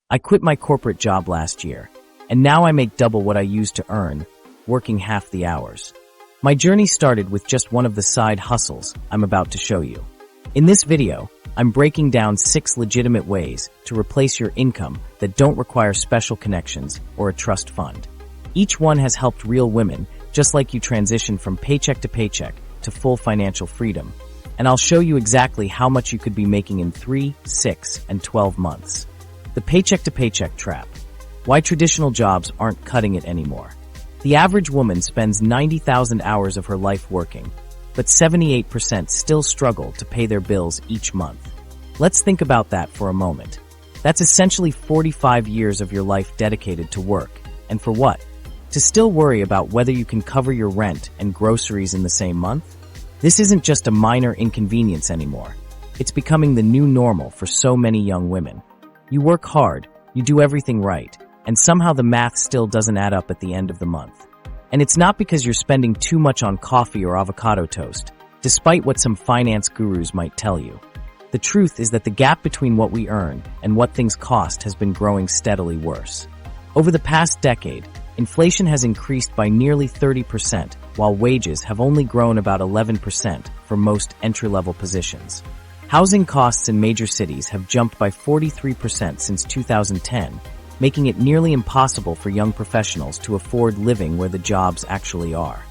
I quit my corporate job last year, and now I make double what I used to earn, working half the hours. My journey started with just one of the side hustles I'm about to show you. In this video, I'm breaking down 6 legitimate ways to replace your income that don't require special connections or a trust fund. Each one has helped real women, just like you, transition from paycheck to full financial freedom. And I'll show you exactly how much you could be making in 3, 6, and 12 months. The paycheck to paycheck trap. Why traditional jobs aren't cutting it anymore. The average woman spends 90,000 hours of her life working, but 78% still struggle to pay their bills each month. Let's think about that for a moment. That's essentially 45 years of your life dedicated to work. And for what? To still worry about whether you can cover your rent and groceries in the same month? This isn't just a minor inconvenience anymore. It's becoming the new normal for so many young women. You work hard, you do everything right, and somehow the math still doesn't add up at the end of the month. And it's not because you're spending too much on coffee or avocado toast, despite what some finance gurus might tell you. The truth is that the gap between what we earn and what things cost has been growing steadily worse. Over the past decade, inflation has increased by nearly 30%, while wages have only grown about 11% for most entry-level positions. Housing costs in major cities have jumped by 43% since 2010, making it nearly impossible for young professionals to afford living where the jobs actually are.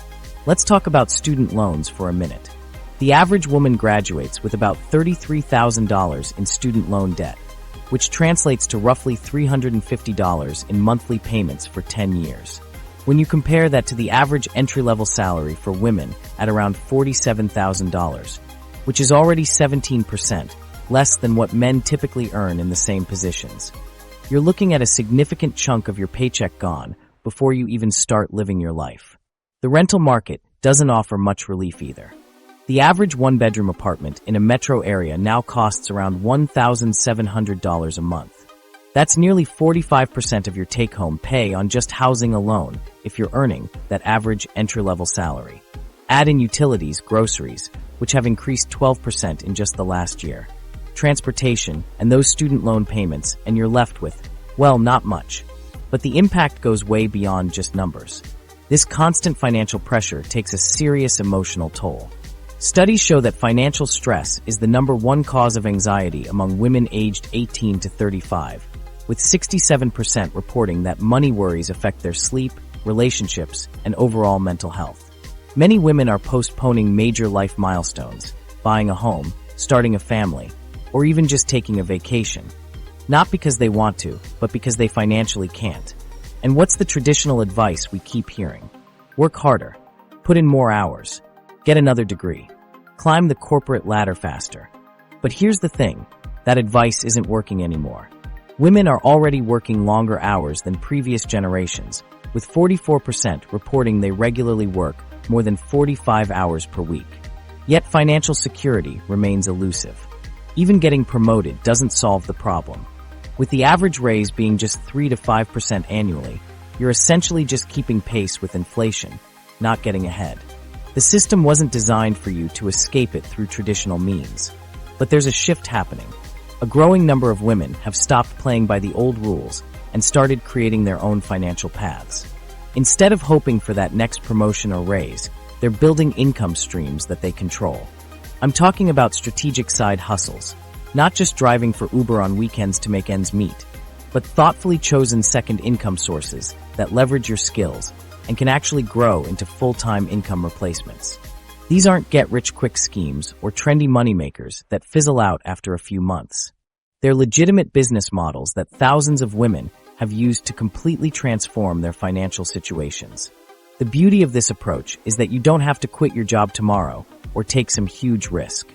Let's talk about student loans for a minute. The average woman graduates with about $33,000 in student loan debt, which translates to roughly $350 in monthly payments for 10 years. When you compare that to the average entry-level salary for women at around $47,000, which is already 17% less than what men typically earn in the same positions, you're looking at a significant chunk of your paycheck gone before you even start living your life. The rental market doesn't offer much relief either. The average one-bedroom apartment in a metro area now costs around $1,700 a month. That's nearly 45% of your take-home pay on just housing alone if you're earning that average entry-level salary. Add in utilities, groceries, which have increased 12% in just the last year, transportation, and those student loan payments, and you're left with, well, not much. But the impact goes way beyond just numbers. This constant financial pressure takes a serious emotional toll. Studies show that financial stress is the #1 cause of anxiety among women aged 18 to 35, with 67% reporting that money worries affect their sleep, relationships, and overall mental health. Many women are postponing major life milestones, buying a home, starting a family, or even just taking a vacation. Not because they want to, but because they financially can't. And what's the traditional advice we keep hearing? Work harder, put in more hours, get another degree, climb the corporate ladder faster. But here's the thing, that advice isn't working anymore. Women are already working longer hours than previous generations, with 44% reporting they regularly work more than 45 hours per week. Yet financial security remains elusive. Even getting promoted doesn't solve the problem. With the average raise being just 3 to 5% annually, you're essentially just keeping pace with inflation, not getting ahead. The system wasn't designed for you to escape it through traditional means. But there's a shift happening. A growing number of women have stopped playing by the old rules and started creating their own financial paths. Instead of hoping for that next promotion or raise, they're building income streams that they control. I'm talking about strategic side hustles, not just driving for Uber on weekends to make ends meet, but thoughtfully chosen second income sources that leverage your skills and can actually grow into full-time income replacements. These aren't get-rich-quick schemes or trendy moneymakers that fizzle out after a few months. They're legitimate business models that thousands of women have used to completely transform their financial situations. The beauty of this approach is that you don't have to quit your job tomorrow or take some huge risk.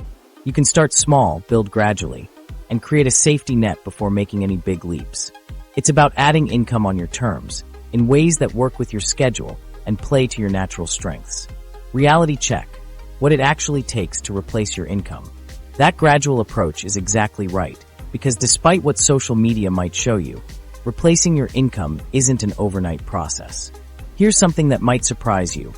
You can start small, build gradually, and create a safety net before making any big leaps. It's about adding income on your terms, in ways that work with your schedule and play to your natural strengths. Reality check. What it actually takes to replace your income. That gradual approach is exactly right, because despite what social media might show you, replacing your income isn't an overnight process. Here's something that might surprise you.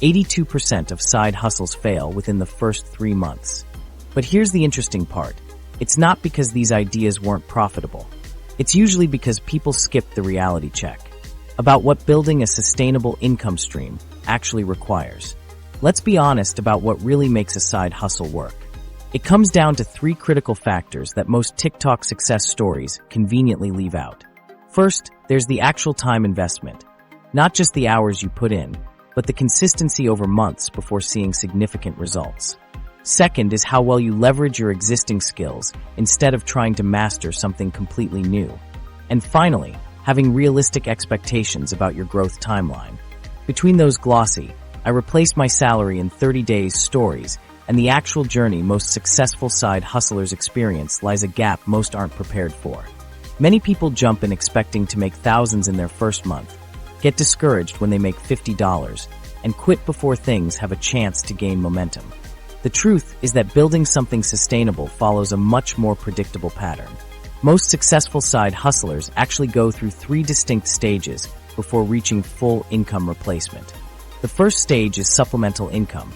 82% of side hustles fail within the first 3 months. But here's the interesting part. It's not because these ideas weren't profitable. It's usually because people skip the reality check about what building a sustainable income stream actually requires. Let's be honest about what really makes a side hustle work. It comes down to 3 critical factors that most TikTok success stories conveniently leave out. First, there's the actual time investment. Not just the hours you put in, but the consistency over months before seeing significant results. Second is how well you leverage your existing skills instead of trying to master something completely new. And finally, having realistic expectations about your growth timeline. Between those glossy, I replaced my salary in 30 days stories, and the actual journey most successful side hustlers experience lies a gap most aren't prepared for. Many people jump in expecting to make thousands in their first month, get discouraged when they make $50, and quit before things have a chance to gain momentum. The truth is that building something sustainable follows a much more predictable pattern. Most successful side hustlers actually go through 3 distinct stages before reaching full income replacement. The first stage is supplemental income.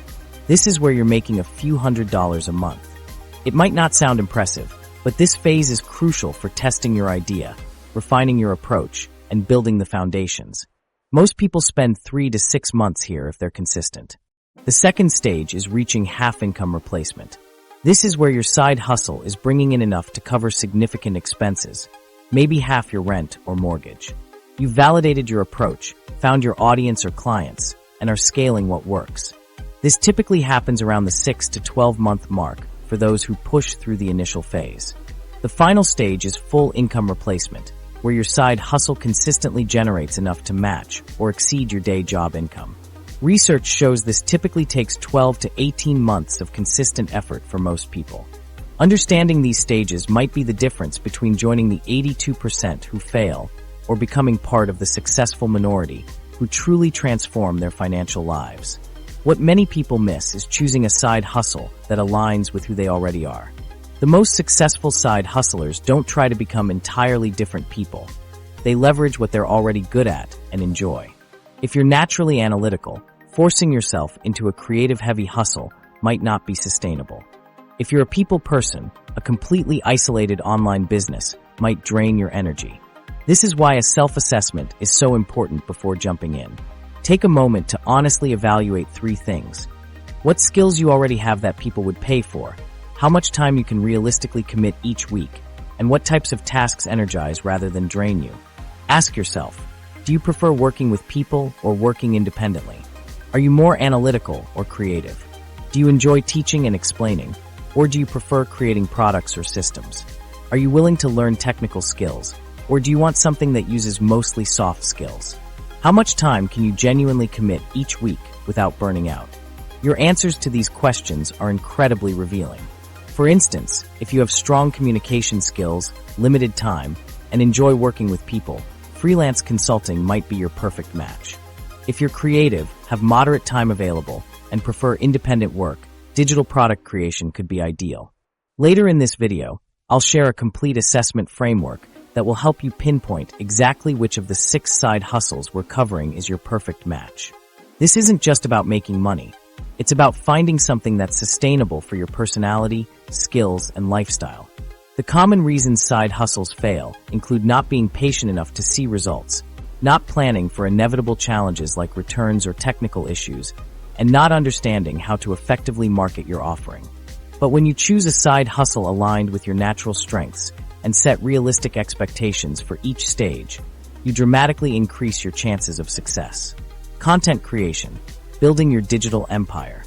This is where you're making a few $100s a month. It might not sound impressive, but this phase is crucial for testing your idea, refining your approach, and building the foundations. Most people spend 3 to 6 months here if they're consistent. The second stage is reaching half-income replacement. This is where your side hustle is bringing in enough to cover significant expenses, maybe half your rent or mortgage. You've validated your approach, found your audience or clients, and are scaling what works. This typically happens around the 6 to 12-month mark for those who push through the initial phase. The final stage is full income replacement, where your side hustle consistently generates enough to match or exceed your day job income. Research shows this typically takes 12 to 18 months of consistent effort for most people. Understanding these stages might be the difference between joining the 82% who fail or becoming part of the successful minority who truly transform their financial lives. What many people miss is choosing a side hustle that aligns with who they already are. The most successful side hustlers don't try to become entirely different people. They leverage what they're already good at and enjoy. If you're naturally analytical, forcing yourself into a creative-heavy hustle might not be sustainable. If you're a people person, a completely isolated online business might drain your energy. This is why a self-assessment is so important before jumping in. Take a moment to honestly evaluate 3 things. What skills you already have that people would pay for, how much time you can realistically commit each week, and what types of tasks energize rather than drain you. Ask yourself, do you prefer working with people or working independently? Are you more analytical or creative? Do you enjoy teaching and explaining, or do you prefer creating products or systems? Are you willing to learn technical skills, or do you want something that uses mostly soft skills? How much time can you genuinely commit each week without burning out? Your answers to these questions are incredibly revealing. For instance, if you have strong communication skills, limited time, and enjoy working with people, freelance consulting might be your perfect match. If you're creative, have moderate time available, and prefer independent work, digital product creation could be ideal. Later in this video, I'll share a complete assessment framework that will help you pinpoint exactly which of the 6 side hustles we're covering is your perfect match. This isn't just about making money. It's about finding something that's sustainable for your personality, skills, and lifestyle. The common reasons side hustles fail include not being patient enough to see results, not planning for inevitable challenges like returns or technical issues, and not understanding how to effectively market your offering. But when you choose a side hustle aligned with your natural strengths and set realistic expectations for each stage, you dramatically increase your chances of success. Content creation, building your digital empire.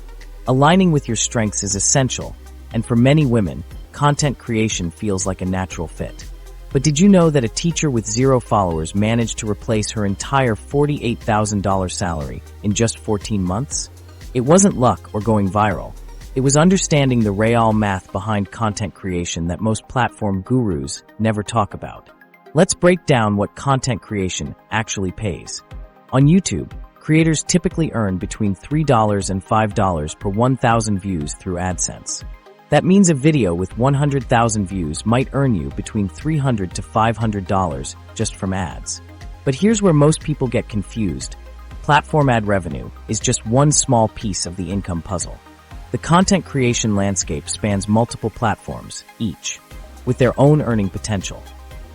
Aligning with your strengths is essential, and for many women, content creation feels like a natural fit. But did you know that a teacher with 0 followers managed to replace her entire $48,000 salary in just 14 months? It wasn't luck or going viral. It was understanding the real math behind content creation that most platform gurus never talk about. Let's break down what content creation actually pays. On YouTube, creators typically earn between $3 and $5 per 1,000 views through AdSense. That means a video with 100,000 views might earn you between $300 to $500 just from ads. But here's where most people get confused. Platform ad revenue is just one small piece of the income puzzle. The content creation landscape spans multiple platforms, each with their own earning potential.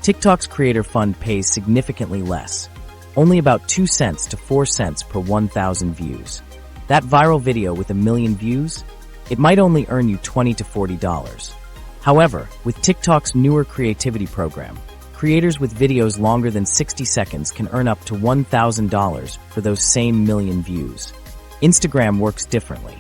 TikTok's creator fund pays significantly less, only about 2 cents to 4 cents per 1,000 views. That viral video with 1 million views? It might only earn you $20 to $40. However, with TikTok's newer creativity program, creators with videos longer than 60 seconds can earn up to $1,000 for those same million views. Instagram works differently.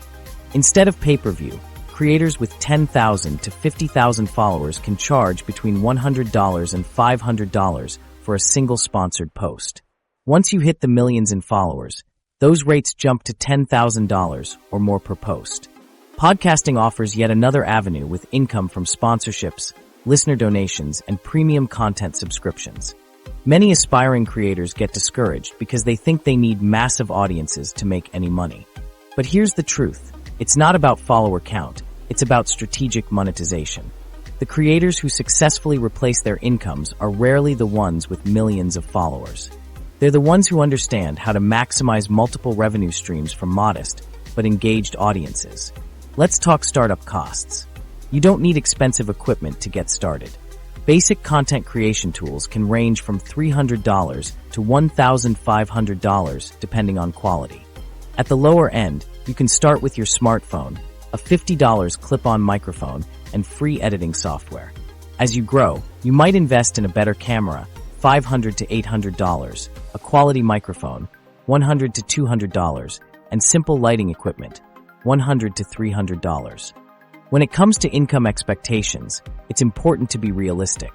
Instead of pay-per-view, creators with 10,000 to 50,000 followers can charge between $100 and $500 for a single sponsored post. Once you hit the millions in followers, those rates jump to $10,000 or more per post. Podcasting offers yet another avenue with income from sponsorships, listener donations, and premium content subscriptions. Many aspiring creators get discouraged because they think they need massive audiences to make any money. But here's the truth. It's not about follower count. It's about strategic monetization. The creators who successfully replace their incomes are rarely the ones with millions of followers. They're the ones who understand how to maximize multiple revenue streams from modest but engaged audiences. Let's talk startup costs. You don't need expensive equipment to get started. Basic content creation tools can range from $300 to $1,500 depending on quality. At the lower end, you can start with your smartphone, a $50 clip-on microphone, and free editing software. As you grow, you might invest in a better camera, $500 to $800, a quality microphone, $100 to $200, and simple lighting equipment, $100 to $300. When it comes to income expectations, it's important to be realistic.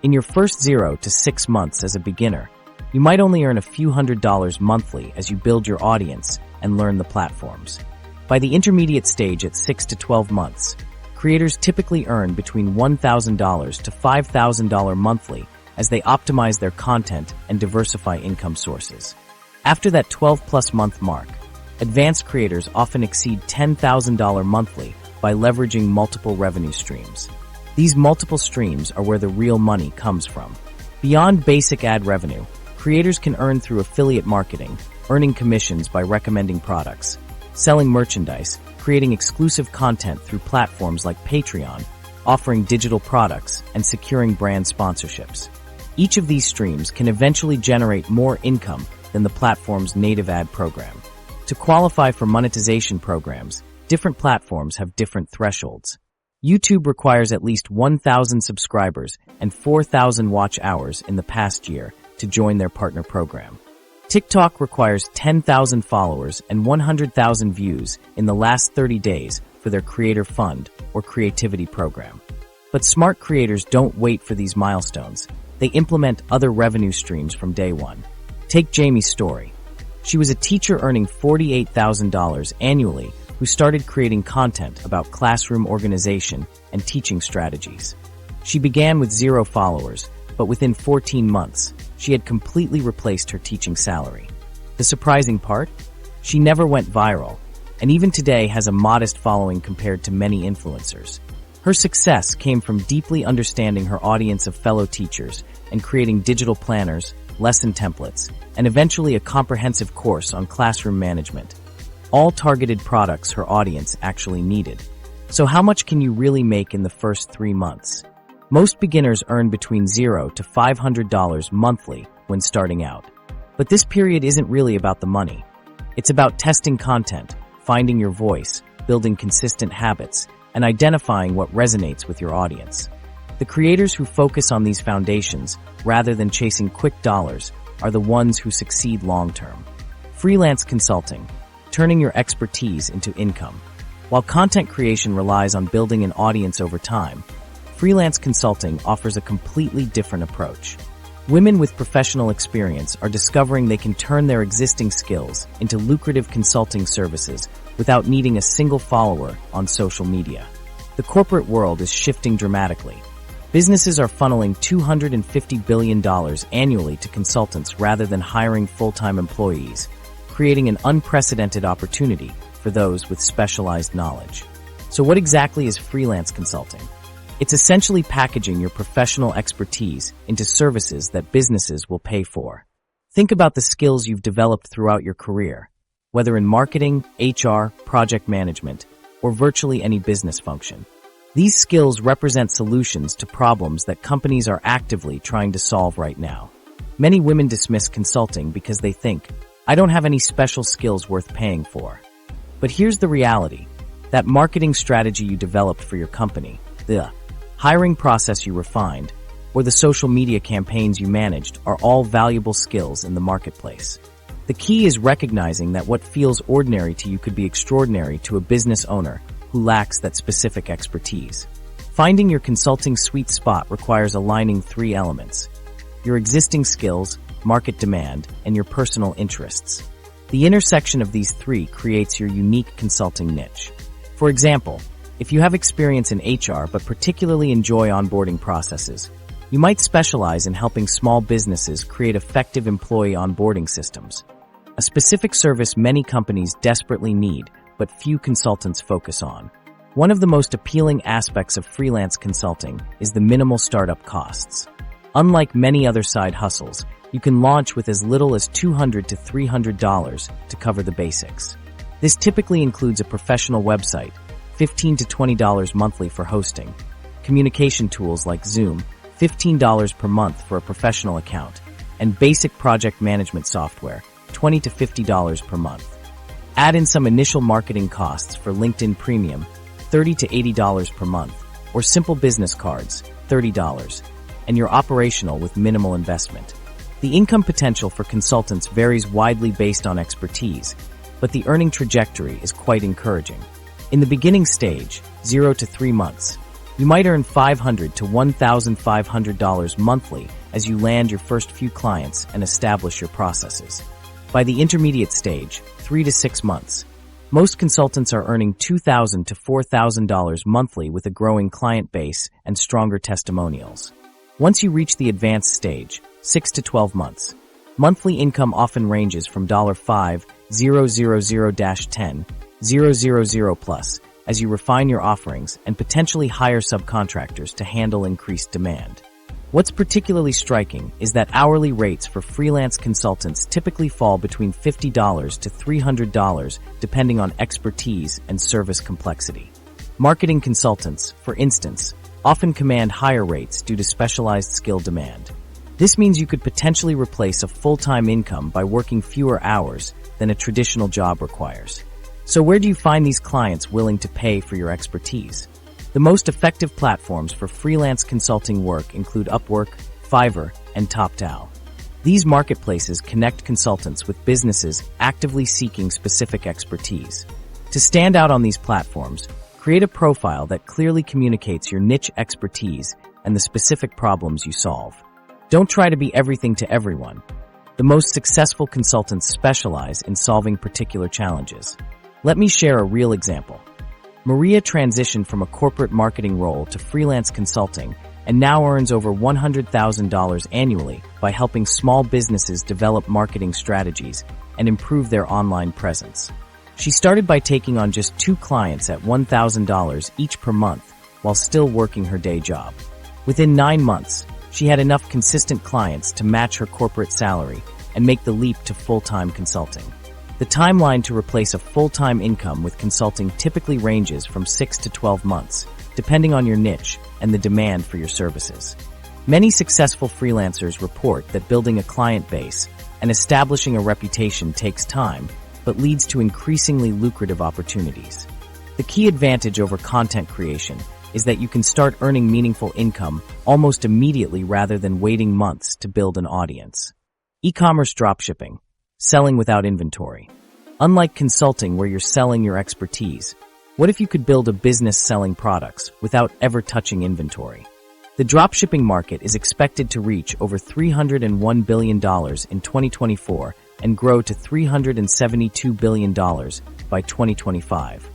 In your first 0 to 6 months as a beginner, you might only earn a few $100s monthly as you build your audience and learn the platforms. By the intermediate stage at 6 to 12 months, creators typically earn between $1,000 to $5,000 monthly as they optimize their content and diversify income sources. After that 12-plus month mark, advanced creators often exceed $10,000 monthly by leveraging multiple revenue streams. These multiple streams are where the real money comes from. Beyond basic ad revenue, creators can earn through affiliate marketing, earning commissions by recommending products, selling merchandise, creating exclusive content through platforms like Patreon, offering digital products, and securing brand sponsorships. Each of these streams can eventually generate more income than the platform's native ad program. To qualify for monetization programs, different platforms have different thresholds. YouTube requires at least 1,000 subscribers and 4,000 watch hours in the past year to join their partner program. TikTok requires 10,000 followers and 100,000 views in the last 30 days for their creator fund or creativity program. But smart creators don't wait for these milestones. They implement other revenue streams from day one. Take Jamie's story. She was a teacher earning $48,000 annually who started creating content about classroom organization and teaching strategies. She began with 0 followers, but within 14 months, she had completely replaced her teaching salary. The surprising part? She never went viral, and even today has a modest following compared to many influencers. Her success came from deeply understanding her audience of fellow teachers and creating digital planners, lesson templates, and eventually a comprehensive course on classroom management. All targeted products her audience actually needed. So how much can you really make in the first 3 months? Most beginners earn between $0 to $500 monthly when starting out. But this period isn't really about the money. It's about testing content, finding your voice, building consistent habits, and identifying what resonates with your audience. The creators who focus on these foundations, rather than chasing quick dollars, are the ones who succeed long-term. Freelance consulting, turning your expertise into income. While content creation relies on building an audience over time, freelance consulting offers a completely different approach. Women with professional experience are discovering they can turn their existing skills into lucrative consulting services without needing a single follower on social media. The corporate world is shifting dramatically. Businesses are funneling $250 billion annually to consultants rather than hiring full-time employees, creating an unprecedented opportunity for those with specialized knowledge. So what exactly is freelance consulting? It's essentially packaging your professional expertise into services that businesses will pay for. Think about the skills you've developed throughout your career, whether in marketing, HR, project management, or virtually any business function. These skills represent solutions to problems that companies are actively trying to solve right now. Many women dismiss consulting because they think, I don't have any special skills worth paying for. But here's the reality. That marketing strategy you developed for your company, the hiring process you refined, or the social media campaigns you managed are all valuable skills in the marketplace. The key is recognizing that what feels ordinary to you could be extraordinary to a business owner who lacks that specific expertise. Finding your consulting sweet spot requires aligning three elements: your existing skills, market demand, and your personal interests. The intersection of these three creates your unique consulting niche. For example, if you have experience in HR but particularly enjoy onboarding processes, you might specialize in helping small businesses create effective employee onboarding systems, a specific service many companies desperately need but few consultants focus on. One of the most appealing aspects of freelance consulting is the minimal startup costs. Unlike many other side hustles, you can launch with as little as $200 to $300 to cover the basics. This typically includes a professional website, $15 to $20 monthly for hosting, communication tools like Zoom, $15 per month for a professional account, and basic project management software, $20 to $50 per month. Add in some initial marketing costs for LinkedIn Premium, $30 to $80 per month, or simple business cards, $30, and you're operational with minimal investment. The income potential for consultants varies widely based on expertise, but the earning trajectory is quite encouraging. In the beginning stage, 0 to 3 months, you might earn $500 to $1,500 monthly as you land your first few clients and establish your processes. By the intermediate stage, 3 to 6 months, most consultants are earning $2,000 to $4,000 monthly with a growing client base and stronger testimonials. Once you reach the advanced stage, 6 to 12 months, monthly income often ranges from $5,000 to $10,000 plus as you refine your offerings and potentially hire subcontractors to handle increased demand. What's particularly striking is that hourly rates for freelance consultants typically fall between $50 to $300 depending on expertise and service complexity. Marketing consultants, for instance, often command higher rates due to specialized skill demand. This means you could potentially replace a full-time income by working fewer hours than a traditional job requires. So where do you find these clients willing to pay for your expertise? The most effective platforms for freelance consulting work include Upwork, Fiverr, and TopTal. These marketplaces connect consultants with businesses actively seeking specific expertise. To stand out on these platforms, create a profile that clearly communicates your niche expertise and the specific problems you solve. Don't try to be everything to everyone. The most successful consultants specialize in solving particular challenges. Let me share a real example. Maria transitioned from a corporate marketing role to freelance consulting and now earns over $100,000 annually by helping small businesses develop marketing strategies and improve their online presence. She started by taking on just 2 clients at $1,000 each per month while still working her day job. Within 9 months, she had enough consistent clients to match her corporate salary and make the leap to full-time consulting. The timeline to replace a full-time income with consulting typically ranges from 6 to 12 months, depending on your niche and the demand for your services. Many successful freelancers report that building a client base and establishing a reputation takes time, but leads to increasingly lucrative opportunities. The key advantage over content creation is that you can start earning meaningful income almost immediately rather than waiting months to build an audience. E-commerce dropshipping. Selling without inventory. Unlike consulting where you're selling your expertise, what if you could build a business selling products without ever touching inventory? The dropshipping market is expected to reach over $301 billion in 2024 and grow to $372 billion by 2025.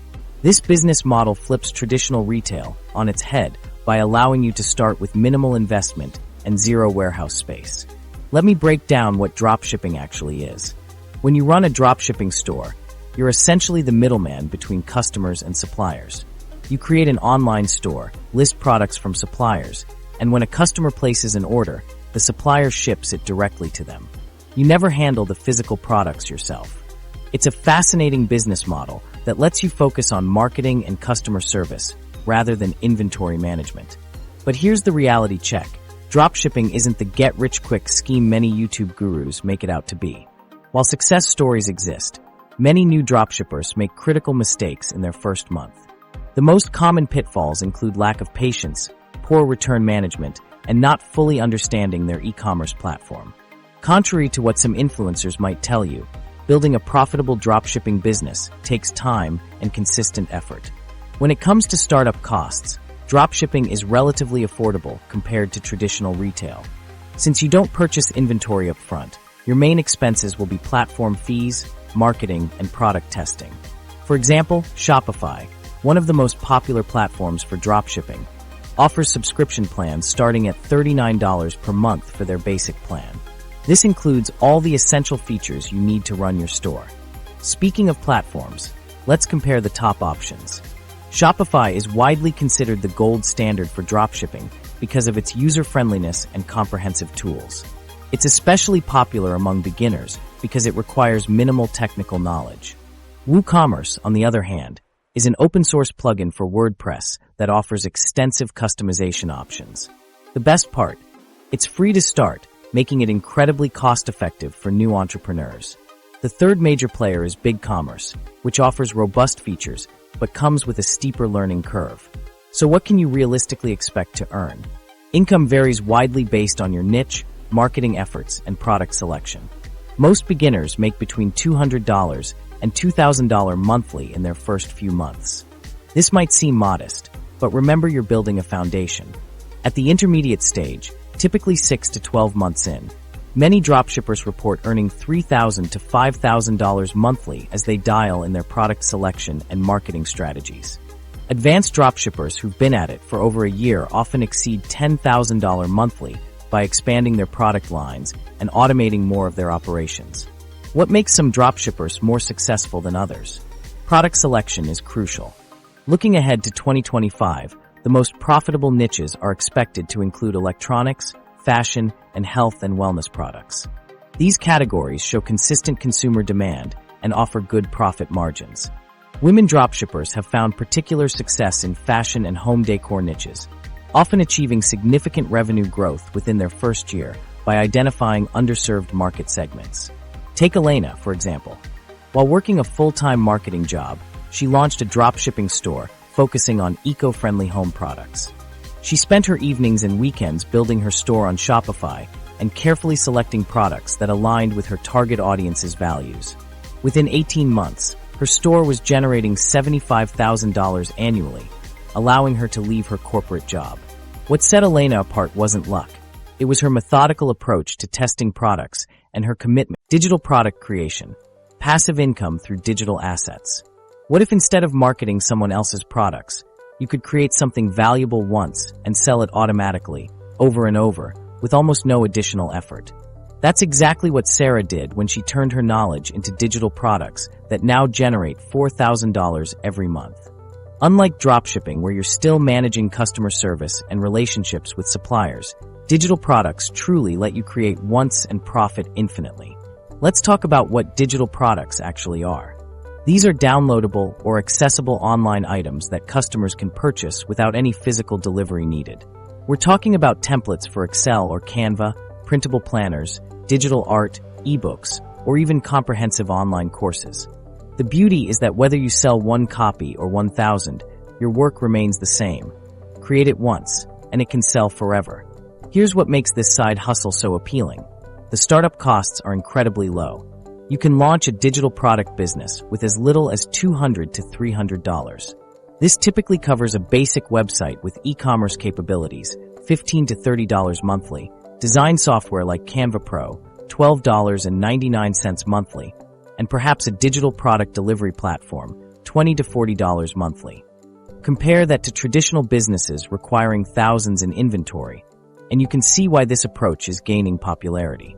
This business model flips traditional retail on its head by allowing you to start with minimal investment and zero warehouse space. Let me break down what dropshipping actually is. When you run a dropshipping store, you're essentially the middleman between customers and suppliers. You create an online store, list products from suppliers, and when a customer places an order, the supplier ships it directly to them. You never handle the physical products yourself. It's a fascinating business model that lets you focus on marketing and customer service rather than inventory management. But here's the reality check. Dropshipping isn't the get-rich-quick scheme many YouTube gurus make it out to be. While success stories exist, many new dropshippers make critical mistakes in their first month. The most common pitfalls include lack of patience, poor return management, and not fully understanding their e-commerce platform. Contrary to what some influencers might tell you, building a profitable dropshipping business takes time and consistent effort. When it comes to startup costs, dropshipping is relatively affordable compared to traditional retail. Since you don't purchase inventory up front, your main expenses will be platform fees, marketing, and product testing. For example, Shopify, one of the most popular platforms for dropshipping, offers subscription plans starting at $39 per month for their basic plan. This includes all the essential features you need to run your store. Speaking of platforms, let's compare the top options. Shopify is widely considered the gold standard for dropshipping because of its user-friendliness and comprehensive tools. It's especially popular among beginners because it requires minimal technical knowledge. WooCommerce, on the other hand, is an open-source plugin for WordPress that offers extensive customization options. The best part, it's free to start, making it incredibly cost-effective for new entrepreneurs. The third major player is BigCommerce, which offers robust features but comes with a steeper learning curve. So what can you realistically expect to earn? Income varies widely based on your niche, marketing efforts, and product selection. Most beginners make between $200 and $2,000 monthly in their first few months. This might seem modest, but remember you're building a foundation. At the intermediate stage, typically 6 to 12 months in, many dropshippers report earning $3,000 to $5,000 monthly as they dial in their product selection and marketing strategies. Advanced dropshippers who've been at it for over a year often exceed $10,000 monthly by expanding their product lines and automating more of their operations. What makes some dropshippers more successful than others? Product selection is crucial. Looking ahead to 2025, the most profitable niches are expected to include electronics, fashion, and health and wellness products. These categories show consistent consumer demand and offer good profit margins. Women dropshippers have found particular success in fashion and home decor niches, often achieving significant revenue growth within their first year by identifying underserved market segments. Take Elena, for example. While working a full-time marketing job, she launched a dropshipping store focusing on eco-friendly home products. She spent her evenings and weekends building her store on Shopify and carefully selecting products that aligned with her target audience's values. Within 18 months, her store was generating $75,000 annually, allowing her to leave her corporate job. What set Elena apart wasn't luck. It was her methodical approach to testing products and her commitment to digital product creation, passive income through digital assets. What if instead of marketing someone else's products, you could create something valuable once and sell it automatically, over and over, with almost no additional effort? That's exactly what Sarah did when she turned her knowledge into digital products that now generate $4,000 every month. Unlike dropshipping, where you're still managing customer service and relationships with suppliers, digital products truly let you create once and profit infinitely. Let's talk about what digital products actually are. These are downloadable or accessible online items that customers can purchase without any physical delivery needed. We're talking about templates for Excel or Canva, printable planners, digital art, ebooks, or even comprehensive online courses. The beauty is that whether you sell one copy or 1,000, your work remains the same. Create it once, and it can sell forever. Here's what makes this side hustle so appealing. The startup costs are incredibly low. You can launch a digital product business with as little as $200 to $300. This typically covers a basic website with e-commerce capabilities, $15 to $30 monthly, design software like Canva Pro, $12.99 monthly, and perhaps a digital product delivery platform, $20 to $40 monthly. Compare that to traditional businesses requiring thousands in inventory, and you can see why this approach is gaining popularity.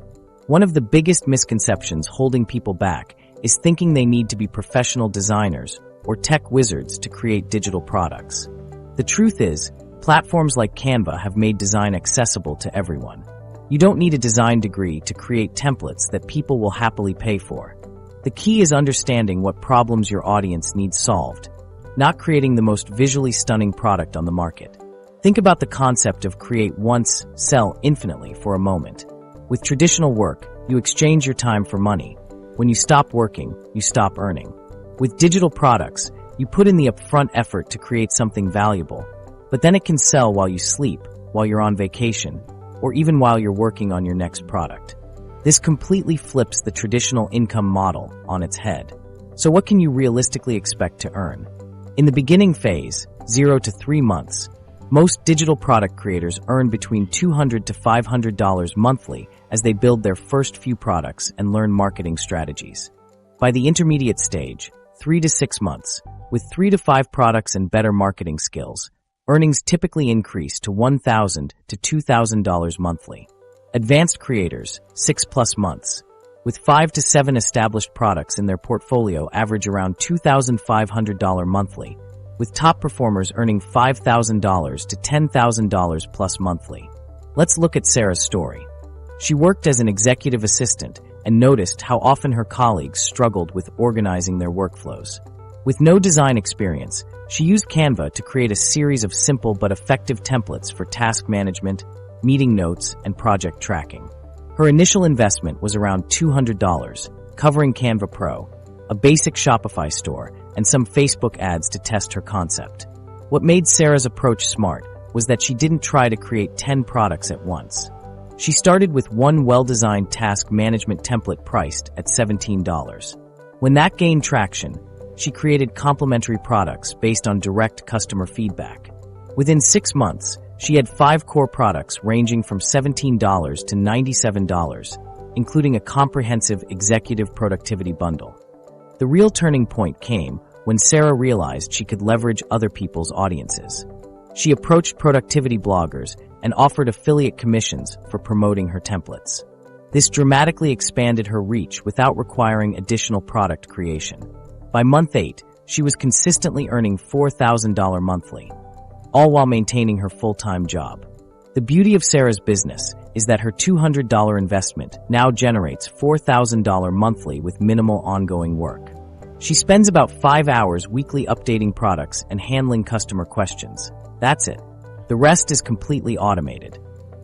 One of the biggest misconceptions holding people back is thinking they need to be professional designers or tech wizards to create digital products. The truth is, platforms like Canva have made design accessible to everyone. You don't need a design degree to create templates that people will happily pay for. The key is understanding what problems your audience needs solved. not creating the most visually stunning product on the market. Think about the concept of create once, sell infinitely for a moment. With traditional work, you exchange your time for money. When you stop working, you stop earning. With digital products, you put in the upfront effort to create something valuable, but then it can sell while you sleep, while you're on vacation, or even while you're working on your next product. This completely flips the traditional income model on its head. So what can you realistically expect to earn? In the beginning phase, 0 to 3 months, most digital product creators earn between $200 to $500 monthly as they build their first few products and learn marketing strategies. By the intermediate stage, 3 to 6 months, with 3 to 5 products and better marketing skills, earnings typically increase to $1,000 to $2,000 monthly. Advanced creators, 6+ months, with 5 to 7 established products in their portfolio average around $2,500 monthly, with top performers earning $5,000 to $10,000 plus monthly. Let's look at Sarah's story. She worked as an executive assistant and noticed how often her colleagues struggled with organizing their workflows. With no design experience, she used Canva to create a series of simple but effective templates for task management, meeting notes, and project tracking. Her initial investment was around $200, covering Canva Pro, a basic Shopify store, and some Facebook ads to test her concept. What made Sarah's approach smart was that she didn't try to create 10 products at once. She started with one well-designed task management template priced at $17. When that gained traction, she created complementary products based on direct customer feedback. Within 6 months, she had 5 core products ranging from $17 to $97, including a comprehensive executive productivity bundle. The real turning point came when Sarah realized she could leverage other people's audiences. She approached productivity bloggers and offered affiliate commissions for promoting her templates. This dramatically expanded her reach without requiring additional product creation. By month 8, she was consistently earning $4,000 monthly, all while maintaining her full-time job. The beauty of Sarah's business is that her $200 investment now generates $4,000 monthly with minimal ongoing work. She spends about 5 hours weekly updating products and handling customer questions. That's it. The rest is completely automated.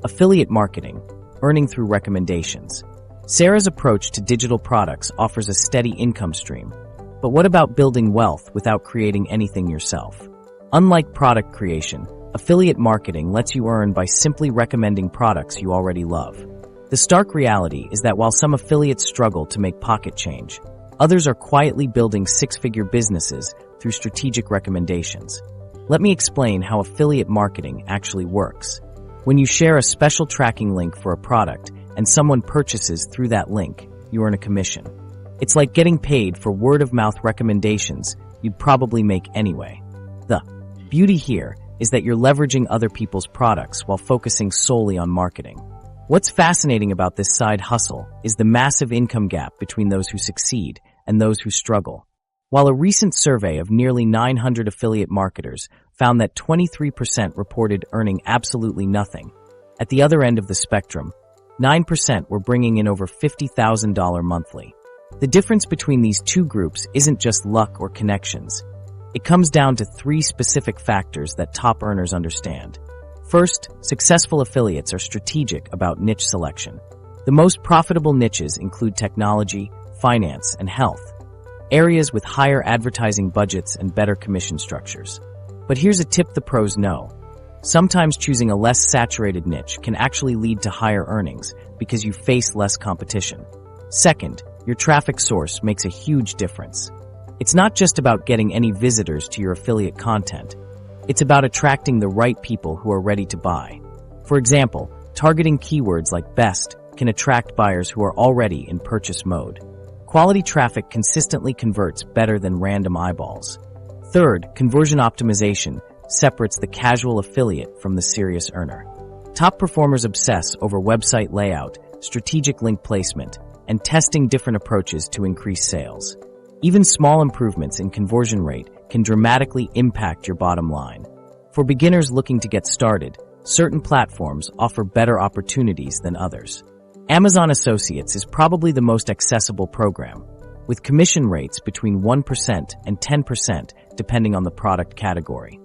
Affiliate marketing, earning through recommendations. Sarah's approach to digital products offers a steady income stream. But what about building wealth without creating anything yourself? Unlike product creation, affiliate marketing lets you earn by simply recommending products you already love. The stark reality is that while some affiliates struggle to make pocket change, others are quietly building 6-figure businesses through strategic recommendations. Let me explain how affiliate marketing actually works. When you share a special tracking link for a product and someone purchases through that link, you earn a commission. It's like getting paid for word-of-mouth recommendations you'd probably make anyway. The beauty here is that you're leveraging other people's products while focusing solely on marketing. What's fascinating about this side hustle is the massive income gap between those who succeed and those who struggle. While a recent survey of nearly 900 affiliate marketers found that 23% reported earning absolutely nothing, at the other end of the spectrum, 9% were bringing in over $50,000 monthly. The difference between these two groups isn't just luck or connections. It comes down to 3 specific factors that top earners understand. First, successful affiliates are strategic about niche selection. The most profitable niches include technology, finance, and health, areas with higher advertising budgets and better commission structures. But here's a tip the pros know. Sometimes choosing a less saturated niche can actually lead to higher earnings because you face less competition. Second, your traffic source makes a huge difference. It's not just about getting any visitors to your affiliate content. It's about attracting the right people who are ready to buy. For example, targeting keywords like best can attract buyers who are already in purchase mode. Quality traffic consistently converts better than random eyeballs. Third, conversion optimization separates the casual affiliate from the serious earner. Top performers obsess over website layout, strategic link placement, and testing different approaches to increase sales. Even small improvements in conversion rate can dramatically impact your bottom line. For beginners looking to get started, certain platforms offer better opportunities than others. Amazon Associates is probably the most accessible program. with commission rates between 1% and 10% depending on the product category.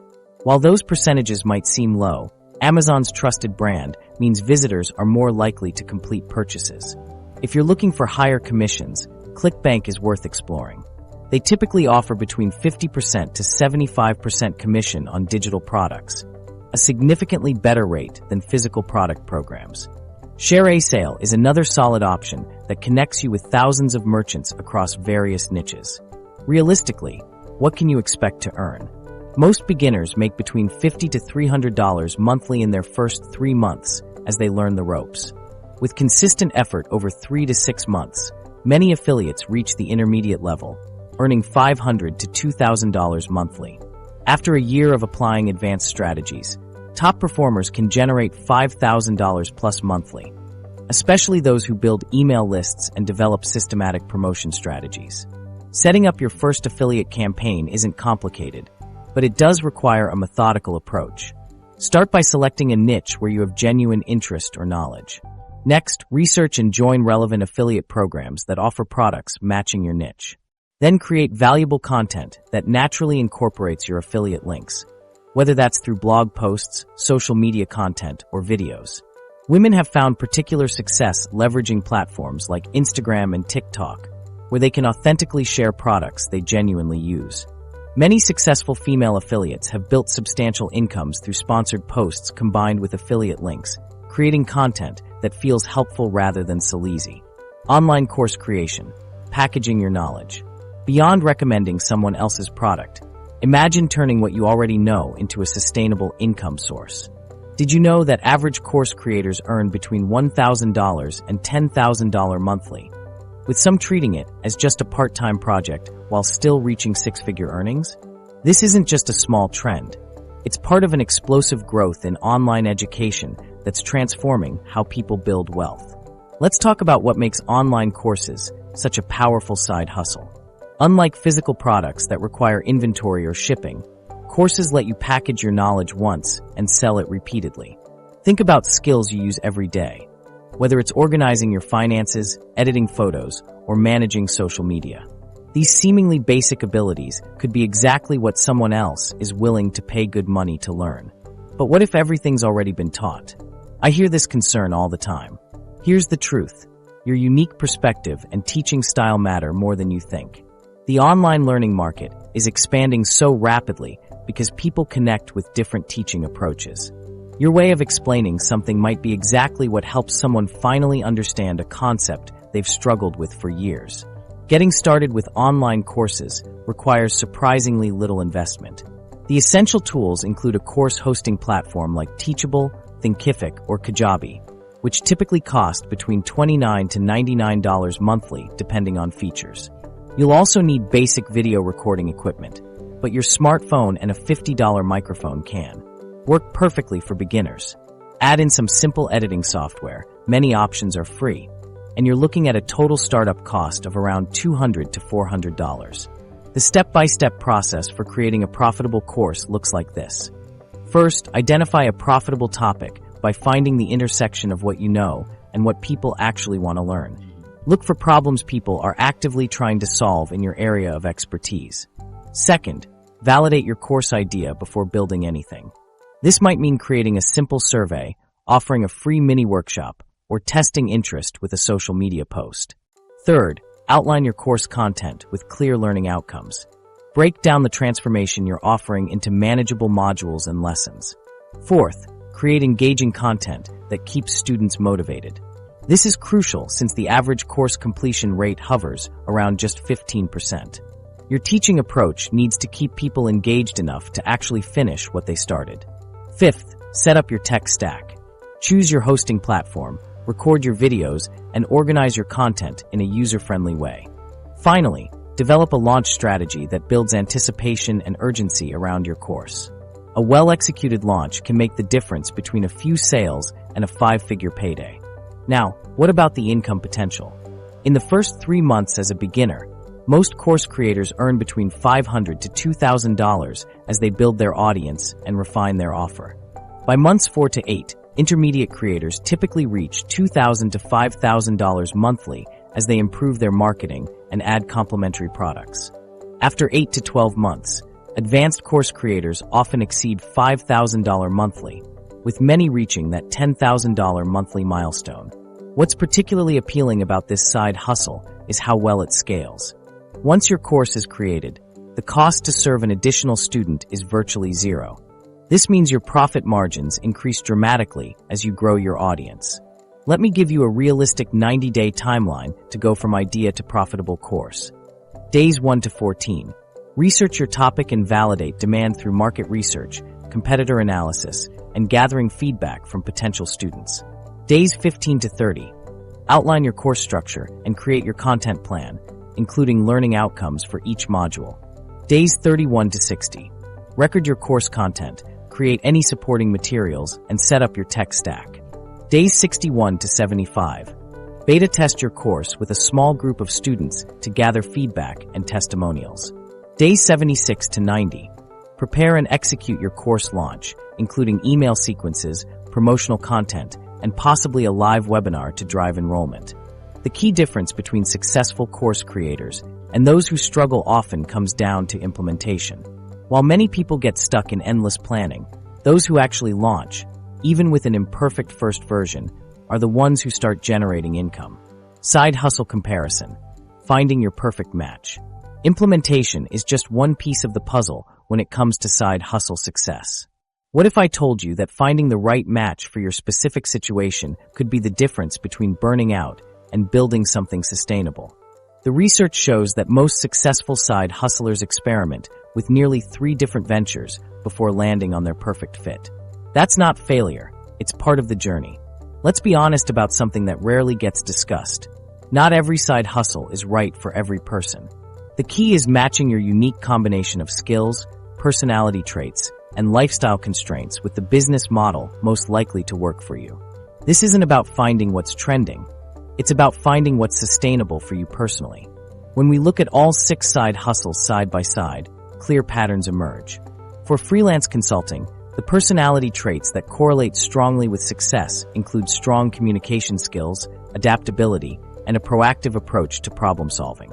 While those percentages might seem low, Amazon's trusted brand means visitors are more likely to complete purchases. If you're looking for higher commissions, ClickBank is worth exploring. They typically offer between 50% to 75% commission on digital products, a significantly better rate than physical product programs. ShareASale is another solid option that connects you with thousands of merchants across various niches. Realistically, what can you expect to earn? Most beginners make between $50 to $300 monthly in their first 3 months as they learn the ropes. With consistent effort over 3 to 6 months, many affiliates reach the intermediate level, earning $500 to $2,000 monthly. After a year of applying advanced strategies, top performers can generate $5,000 plus monthly, especially those who build email lists and develop systematic promotion strategies. Setting up your first affiliate campaign isn't complicated, but it does require a methodical approach. Start by selecting a niche where you have genuine interest or knowledge. Next, research and join relevant affiliate programs that offer products matching your niche. Then create valuable content that naturally incorporates your affiliate links, whether that's through blog posts, social media content, or videos. Women have found particular success leveraging platforms like Instagram and TikTok, where they can authentically share products they genuinely use. Many successful female affiliates have built substantial incomes through sponsored posts combined with affiliate links, creating content that feels helpful rather than sleazy. Online course creation, packaging your knowledge. Beyond recommending someone else's product, imagine turning what you already know into a sustainable income source. Did you know that average course creators earn between $1,000 and $10,000 monthly, with some treating it as just a part-time project while still reaching six-figure earnings? This isn't just a small trend. It's part of an explosive growth in online education that's transforming how people build wealth. Let's talk about what makes online courses such a powerful side hustle. Unlike physical products that require inventory or shipping, courses let you package your knowledge once and sell it repeatedly. Think about skills you use every day, whether it's organizing your finances, editing photos, or managing social media. These seemingly basic abilities could be exactly what someone else is willing to pay good money to learn. But what if everything's already been taught? I hear this concern all the time. Here's the truth. Your unique perspective and teaching style matter more than you think. The online learning market is expanding so rapidly because people connect with different teaching approaches. Your way of explaining something might be exactly what helps someone finally understand a concept they've struggled with for years. Getting started with online courses requires surprisingly little investment. The essential tools include a course hosting platform like Teachable, Thinkific, or Kajabi, which typically cost between $29 to $99 monthly depending on features. You'll also need basic video recording equipment, but your smartphone and a $50 microphone can work perfectly for beginners. Add in some simple editing software, many options are free, and you're looking at a total startup cost of around $200 to $400. The step-by-step process for creating a profitable course looks like this. First, identify a profitable topic by finding the intersection of what you know and what people actually want to learn. Look for problems people are actively trying to solve in your area of expertise. Second, validate your course idea before building anything. This might mean creating a simple survey, offering a free mini workshop, or testing interest with a social media post. Third, outline your course content with clear learning outcomes. Break down the transformation you're offering into manageable modules and lessons. Fourth, create engaging content that keeps students motivated. This is crucial since the average course completion rate hovers around just 15%. Your teaching approach needs to keep people engaged enough to actually finish what they started. Fifth, set up your tech stack. Choose your hosting platform, record your videos, and organize your content in a user-friendly way. Finally, develop a launch strategy that builds anticipation and urgency around your course. A well-executed launch can make the difference between a few sales and a 5-figure payday. Now, what about the income potential? In the first 3 months as a beginner, most course creators earn between $500 to $2,000 as they build their audience and refine their offer. By months 4 to 8, intermediate creators typically reach $2,000 to $5,000 monthly as they improve their marketing and add complementary products. After 8 to 12 months, advanced course creators often exceed $5,000 monthly, with many reaching that $10,000 monthly milestone. What's particularly appealing about this side hustle is how well it scales. Once your course is created, the cost to serve an additional student is virtually zero. This means your profit margins increase dramatically as you grow your audience. Let me give you a realistic 90-day timeline to go from idea to profitable course. Days 1 to 14. Research your topic and validate demand through market research, competitor analysis, and gathering feedback from potential students. Days 15 to 30. Outline your course structure and create your content plan, including learning outcomes for each module. Days 31 to 60. Record your course content, create any supporting materials, and set up your tech stack. Days 61 to 75. Beta test your course with a small group of students to gather feedback and testimonials. Days 76 to 90. Prepare and execute your course launch, including email sequences, promotional content, and possibly a live webinar to drive enrollment. The key difference between successful course creators and those who struggle often comes down to implementation. While many people get stuck in endless planning, those who actually launch, even with an imperfect first version, are the ones who start generating income. Side hustle comparison. Finding your perfect match. Implementation is just one piece of the puzzle when it comes to side hustle success. What if I told you that finding the right match for your specific situation could be the difference between burning out and building something sustainable? The research shows that most successful side hustlers experiment with nearly 3 different ventures before landing on their perfect fit. That's not failure, it's part of the journey. Let's be honest about something that rarely gets discussed. Not every side hustle is right for every person. The key is matching your unique combination of skills, personality traits, and lifestyle constraints with the business model most likely to work for you. This isn't about finding what's trending. It's about finding what's sustainable for you personally. When we look at all 6 side hustles side by side, clear patterns emerge. For freelance consulting, the personality traits that correlate strongly with success include strong communication skills, adaptability, and a proactive approach to problem solving.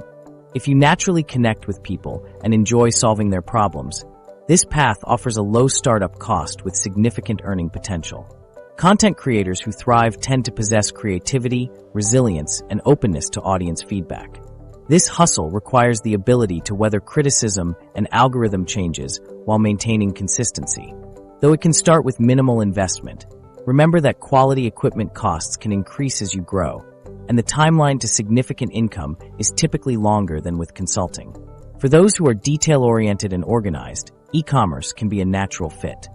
If you naturally connect with people and enjoy solving their problems, this path offers a low startup cost with significant earning potential. Content creators who thrive tend to possess creativity, resilience, and openness to audience feedback. This hustle requires the ability to weather criticism and algorithm changes while maintaining consistency. Though it can start with minimal investment, remember that quality equipment costs can increase as you grow, and the timeline to significant income is typically longer than with consulting. For those who are detail-oriented and organized, e-commerce can be a natural fit.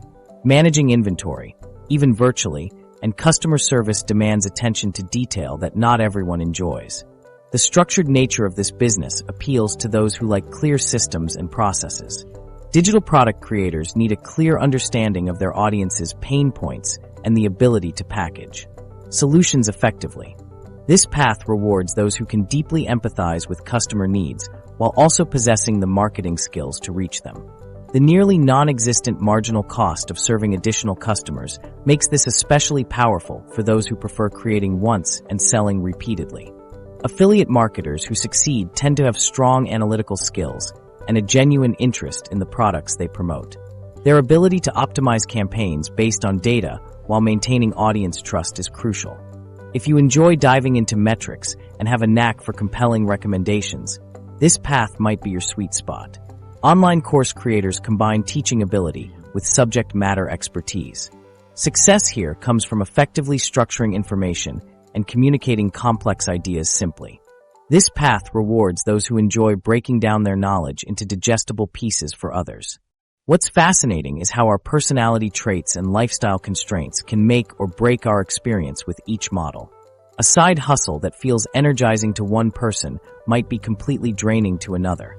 Managing inventory, even virtually, and customer service demands attention to detail that not everyone enjoys. The structured nature of this business appeals to those who like clear systems and processes. Digital product creators need a clear understanding of their audience's pain points and the ability to package solutions effectively. This path rewards those who can deeply empathize with customer needs while also possessing the marketing skills to reach them. The nearly non-existent marginal cost of serving additional customers makes this especially powerful for those who prefer creating once and selling repeatedly. Affiliate marketers who succeed tend to have strong analytical skills and a genuine interest in the products they promote. Their ability to optimize campaigns based on data while maintaining audience trust is crucial. If you enjoy diving into metrics and have a knack for compelling recommendations, this path might be your sweet spot. Online course creators combine teaching ability with subject matter expertise. Success here comes from effectively structuring information and communicating complex ideas simply. This path rewards those who enjoy breaking down their knowledge into digestible pieces for others. What's fascinating is how our personality traits and lifestyle constraints can make or break our experience with each model. A side hustle that feels energizing to one person might be completely draining to another.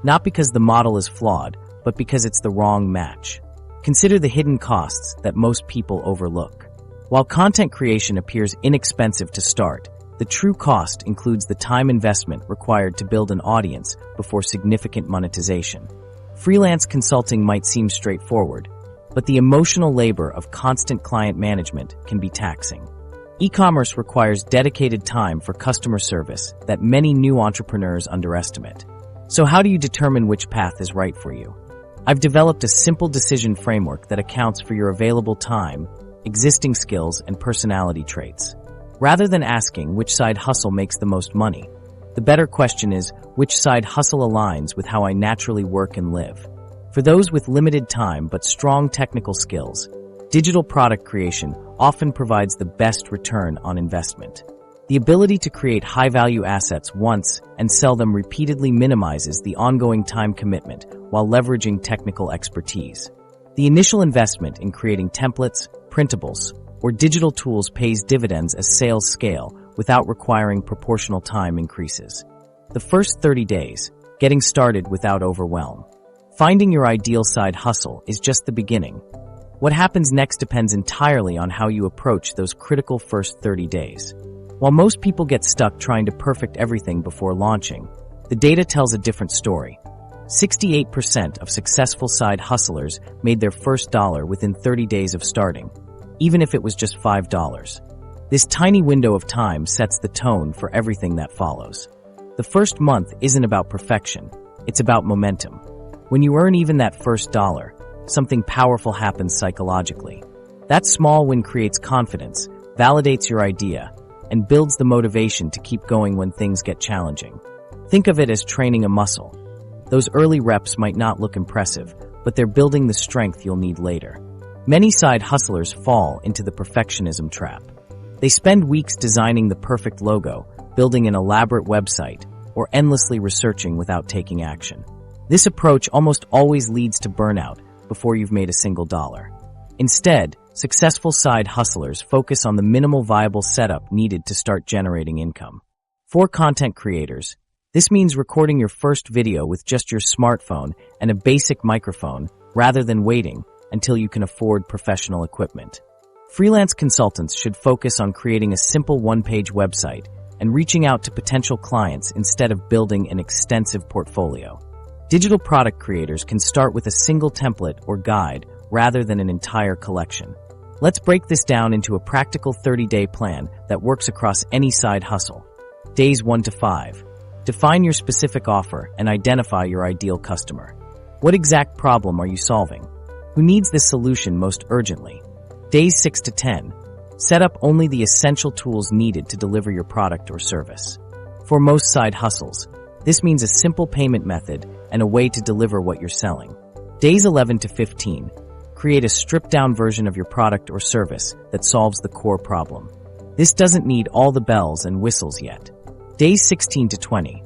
Not because the model is flawed, but because it's the wrong match. Consider the hidden costs that most people overlook. While content creation appears inexpensive to start, the true cost includes the time investment required to build an audience before significant monetization. Freelance consulting might seem straightforward, but the emotional labor of constant client management can be taxing. E-commerce requires dedicated time for customer service that many new entrepreneurs underestimate. So how do you determine which path is right for you? I've developed a simple decision framework that accounts for your available time, existing skills, and personality traits. Rather than asking which side hustle makes the most money, the better question is which side hustle aligns with how I naturally work and live. For those with limited time but strong technical skills, digital product creation often provides the best return on investment. The ability to create high-value assets once and sell them repeatedly minimizes the ongoing time commitment while leveraging technical expertise. The initial investment in creating templates, printables, or digital tools pays dividends as sales scale without requiring proportional time increases. The first 30 days, getting started without overwhelm. Finding your ideal side hustle is just the beginning. What happens next depends entirely on how you approach those critical first 30 days. While most people get stuck trying to perfect everything before launching, the data tells a different story. 68% of successful side hustlers made their first dollar within 30 days of starting, even if it was just $5. This tiny window of time sets the tone for everything that follows. The first month isn't about perfection, it's about momentum. When you earn even that first dollar, something powerful happens psychologically. That small win creates confidence, validates your idea, and builds the motivation to keep going when things get challenging. Think of it as training a muscle. Those early reps might not look impressive, but they're building the strength you'll need later. Many side hustlers fall into the perfectionism trap. They spend weeks designing the perfect logo, building an elaborate website, or endlessly researching without taking action. This approach almost always leads to burnout before you've made a single dollar. Instead, successful side hustlers focus on the minimal viable setup needed to start generating income. For content creators, this means recording your first video with just your smartphone and a basic microphone rather than waiting until you can afford professional equipment. Freelance consultants should focus on creating a simple one-page website and reaching out to potential clients instead of building an extensive portfolio. Digital product creators can start with a single template or guide rather than an entire collection. Let's break this down into a practical 30-day plan that works across any side hustle. Days 1 to 5. Define your specific offer and identify your ideal customer. What exact problem are you solving? Who needs this solution most urgently? Days 6 to 10. Set up only the essential tools needed to deliver your product or service. For most side hustles, this means a simple payment method and a way to deliver what you're selling. Days 11 to 15. Create a stripped-down version of your product or service that solves the core problem. This doesn't need all the bells and whistles yet. Days 16 to 20.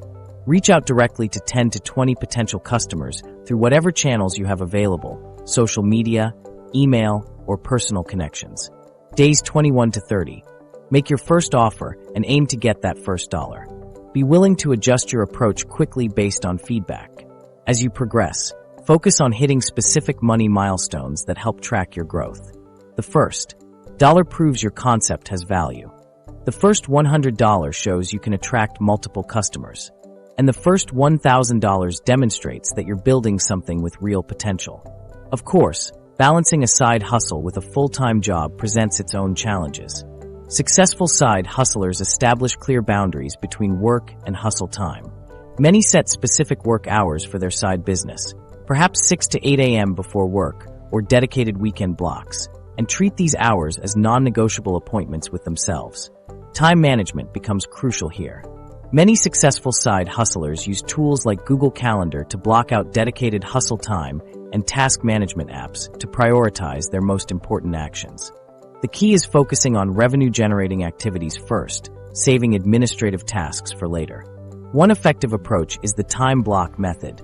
Reach out directly to 10 to 20 potential customers through whatever channels you have available, social media, email, or personal connections. Days 21 to 30. Make your first offer and aim to get that first dollar. Be willing to adjust your approach quickly based on feedback. As you progress, focus on hitting specific money milestones that help track your growth. The first dollar proves your concept has value. The first $100 shows you can attract multiple customers. And the first $1,000 demonstrates that you're building something with real potential. Of course, balancing a side hustle with a full-time job presents its own challenges. Successful side hustlers establish clear boundaries between work and hustle time. Many set specific work hours for their side business, perhaps 6 to 8 a.m. before work or dedicated weekend blocks, and treat these hours as non-negotiable appointments with themselves. Time management becomes crucial here. Many successful side hustlers use tools like Google Calendar to block out dedicated hustle time and task management apps to prioritize their most important actions. The key is focusing on revenue-generating activities first, saving administrative tasks for later. One effective approach is the time block method,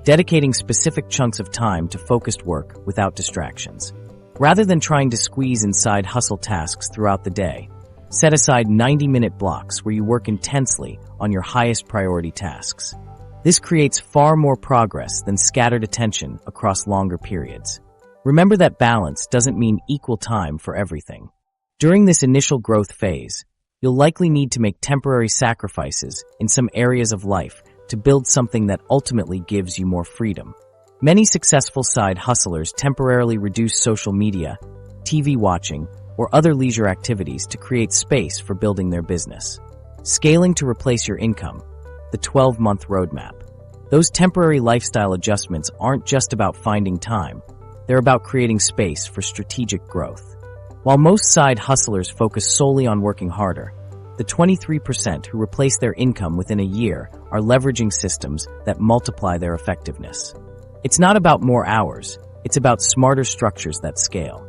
dedicating specific chunks of time to focused work without distractions. Rather than trying to squeeze in side hustle tasks throughout the day, set aside 90-minute blocks where you work intensely on your highest priority tasks. This creates far more progress than scattered attention across longer periods. Remember that balance doesn't mean equal time for everything. During this initial growth phase, you'll likely need to make temporary sacrifices in some areas of life to build something that ultimately gives you more freedom. Many successful side hustlers temporarily reduce social media, TV watching, or other leisure activities to create space for building their business. Scaling to replace your income, the 12-month roadmap. Those temporary lifestyle adjustments aren't just about finding time, they're about creating space for strategic growth. While most side hustlers focus solely on working harder, the 23% who replace their income within a year are leveraging systems that multiply their effectiveness. It's not about more hours, it's about smarter structures that scale.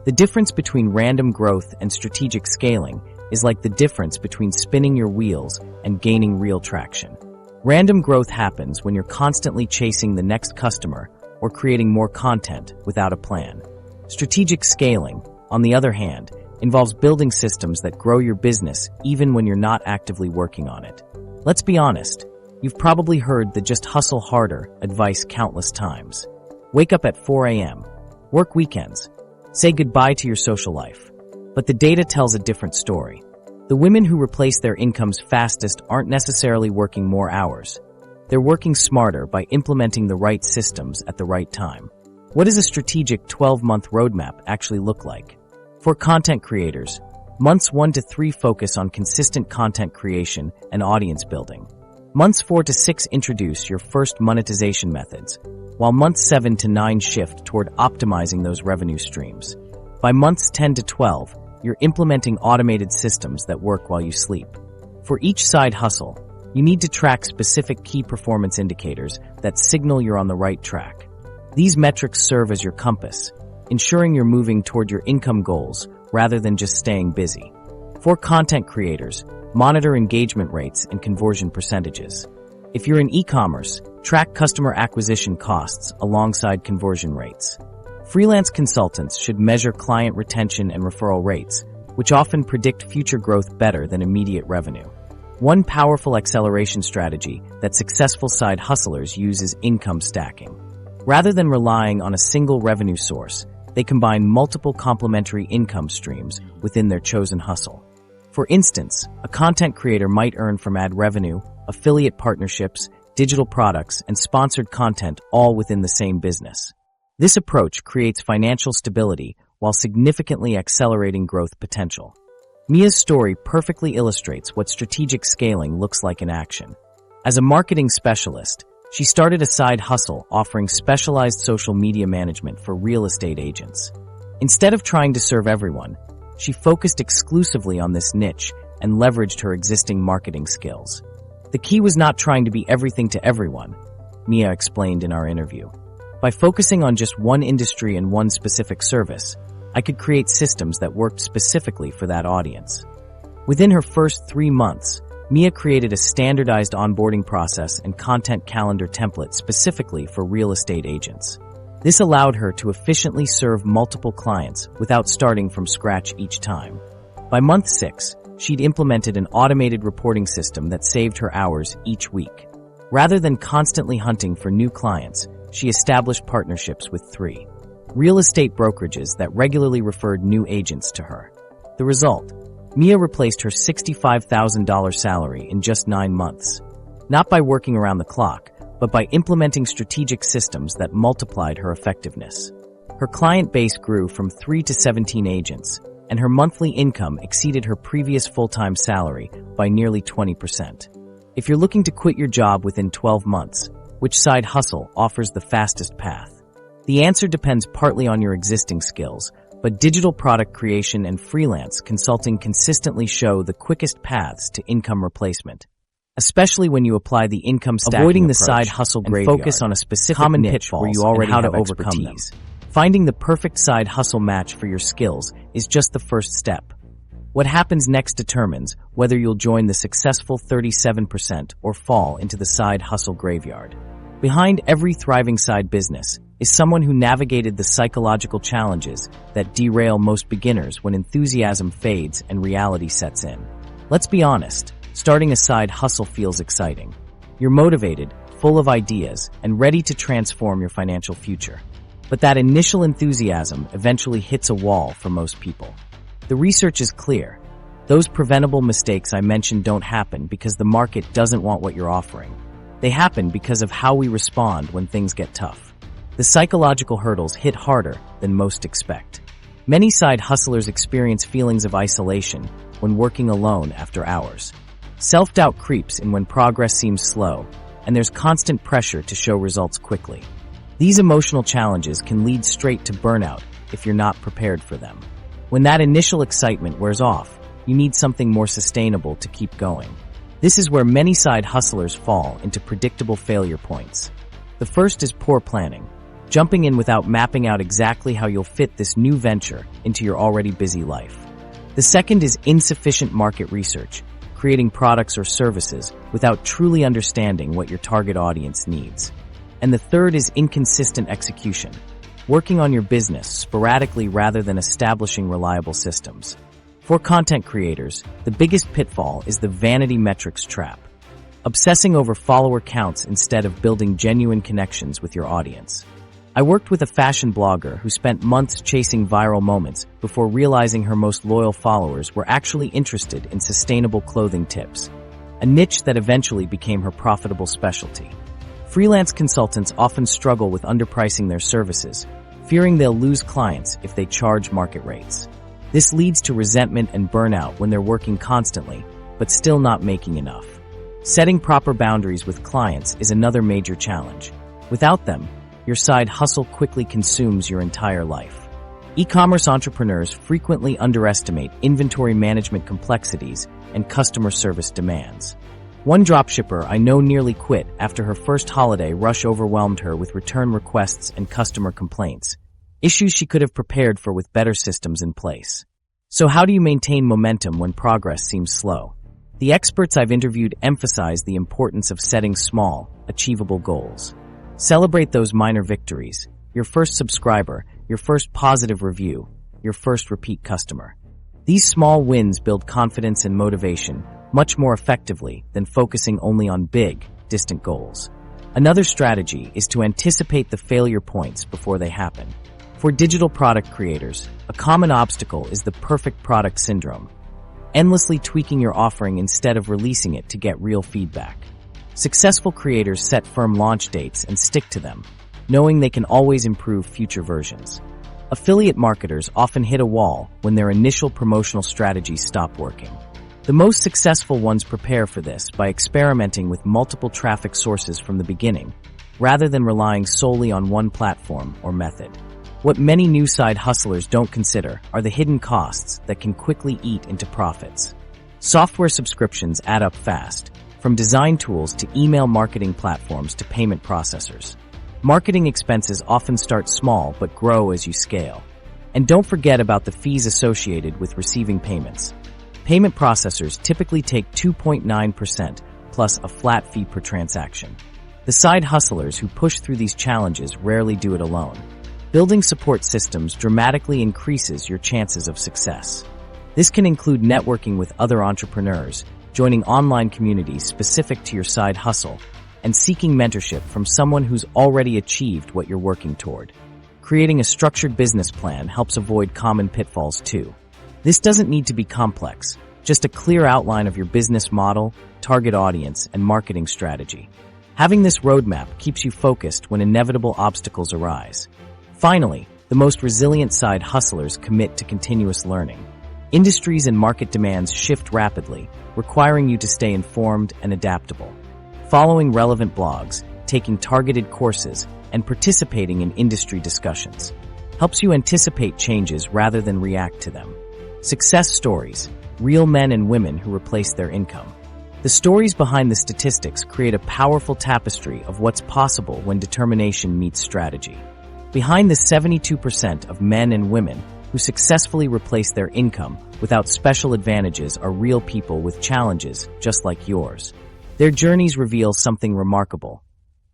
The difference between random growth and strategic scaling is like the difference between spinning your wheels and gaining real traction. Random growth happens when you're constantly chasing the next customer or creating more content without a plan. Strategic scaling, on the other hand, involves building systems that grow your business even when you're not actively working on it. Let's be honest, you've probably heard the just hustle harder advice countless times. Wake up at 4 a.m., work weekends, say goodbye to your social life. But the data tells a different story. The women who replace their incomes fastest aren't necessarily working more hours. They're working smarter by implementing the right systems at the right time. What does a strategic 12-month roadmap actually look like? For content creators, months 1 to 3 focus on consistent content creation and audience building. Months 4 to 6 introduce your first monetization methods, while months 7 to 9 shift toward optimizing those revenue streams. By months 10 to 12, you're implementing automated systems that work while you sleep. For each side hustle, you need to track specific key performance indicators that signal you're on the right track. These metrics serve as your compass, ensuring you're moving toward your income goals rather than just staying busy. For content creators, monitor engagement rates and conversion percentages. If you're in e-commerce, track customer acquisition costs alongside conversion rates. Freelance consultants should measure client retention and referral rates, which often predict future growth better than immediate revenue. One powerful acceleration strategy that successful side hustlers use is income stacking. Rather than relying on a single revenue source, they combine multiple complementary income streams within their chosen hustle. For instance, a content creator might earn from ad revenue, affiliate partnerships, digital products, and sponsored content all within the same business. This approach creates financial stability while significantly accelerating growth potential. Mia's story perfectly illustrates what strategic scaling looks like in action. As a marketing specialist, she started a side hustle offering specialized social media management for real estate agents. Instead of trying to serve everyone, she focused exclusively on this niche and leveraged her existing marketing skills. The key was not trying to be everything to everyone, Mia explained in our interview. By focusing on just one industry and one specific service, I could create systems that worked specifically for that audience. Within her first 3 months, Mia created a standardized onboarding process and content calendar template specifically for real estate agents. This allowed her to efficiently serve multiple clients without starting from scratch each time. By month 6, she'd implemented an automated reporting system that saved her hours each week. Rather than constantly hunting for new clients, she established partnerships with 3 real estate brokerages that regularly referred new agents to her. The result: Mia replaced her $65,000 salary in just 9 months. Not by working around the clock, but by implementing strategic systems that multiplied her effectiveness. Her client base grew from 3 to 17 agents, and her monthly income exceeded her previous full-time salary by nearly 20%. If you're looking to quit your job within 12 months, which side hustle offers the fastest path? The answer depends partly on your existing skills, but digital product creation and freelance consulting consistently show the quickest paths to income replacement, especially when you apply the income stacking Avoiding the approach side hustle and graveyard, focus on a specific common niche pitfalls, where you already and how have to overcome them. expertise. Finding the perfect side hustle match for your skills is just the first step. What happens next determines whether you'll join the successful 37% or fall into the side hustle graveyard. Behind every thriving side business is someone who navigated the psychological challenges that derail most beginners when enthusiasm fades and reality sets in. Let's be honest, starting a side hustle feels exciting. You're motivated, full of ideas, and ready to transform your financial future. But that initial enthusiasm eventually hits a wall for most people. The research is clear. Those preventable mistakes I mentioned don't happen because the market doesn't want what you're offering. They happen because of how we respond when things get tough. The psychological hurdles hit harder than most expect. Many side hustlers experience feelings of isolation when working alone after hours. Self-doubt creeps in when progress seems slow, and there's constant pressure to show results quickly. These emotional challenges can lead straight to burnout if you're not prepared for them. When that initial excitement wears off, you need something more sustainable to keep going. This is where many side hustlers fall into predictable failure points. The first is poor planning, jumping in without mapping out exactly how you'll fit this new venture into your already busy life. The second is insufficient market research, creating products or services without truly understanding what your target audience needs. And the third is inconsistent execution, working on your business sporadically rather than establishing reliable systems. For content creators, the biggest pitfall is the vanity metrics trap, obsessing over follower counts instead of building genuine connections with your audience. I worked with a fashion blogger who spent months chasing viral moments before realizing her most loyal followers were actually interested in sustainable clothing tips, a niche that eventually became her profitable specialty. Freelance consultants often struggle with underpricing their services, fearing they'll lose clients if they charge market rates. This leads to resentment and burnout when they're working constantly, but still not making enough. Setting proper boundaries with clients is another major challenge. Without them, your side hustle quickly consumes your entire life. E-commerce entrepreneurs frequently underestimate inventory management complexities and customer service demands. One dropshipper I know nearly quit after her first holiday rush overwhelmed her with return requests and customer complaints, issues she could have prepared for with better systems in place. So how do you maintain momentum when progress seems slow? The experts I've interviewed emphasize the importance of setting small, achievable goals. Celebrate those minor victories: your first subscriber, your first positive review, your first repeat customer. These small wins build confidence and motivation much more effectively than focusing only on big, distant goals. Another strategy is to anticipate the failure points before they happen. For digital product creators, a common obstacle is the perfect product syndrome, endlessly tweaking your offering instead of releasing it to get real feedback. Successful creators set firm launch dates and stick to them, knowing they can always improve future versions. Affiliate marketers often hit a wall when their initial promotional strategies stop working. The most successful ones prepare for this by experimenting with multiple traffic sources from the beginning, rather than relying solely on one platform or method. What many new side hustlers don't consider are the hidden costs that can quickly eat into profits. Software subscriptions add up fast, from design tools to email marketing platforms to payment processors. Marketing expenses often start small but grow as you scale. And don't forget about the fees associated with receiving payments. Payment processors typically take 2.9% plus a flat fee per transaction. The side hustlers who push through these challenges rarely do it alone. Building support systems dramatically increases your chances of success. This can include networking with other entrepreneurs, joining online communities specific to your side hustle, and seeking mentorship from someone who's already achieved what you're working toward. Creating a structured business plan helps avoid common pitfalls too. This doesn't need to be complex, just a clear outline of your business model, target audience, and marketing strategy. Having this roadmap keeps you focused when inevitable obstacles arise. Finally, the most resilient side hustlers commit to continuous learning. Industries and market demands shift rapidly, requiring you to stay informed and adaptable. Following relevant blogs, taking targeted courses, and participating in industry discussions helps you anticipate changes rather than react to them. Success stories, real men and women who replace their income. The stories behind the statistics create a powerful tapestry of what's possible when determination meets strategy. Behind the 72% of men and women who successfully replace their income without special advantages are real people with challenges just like yours. Their journeys reveal something remarkable: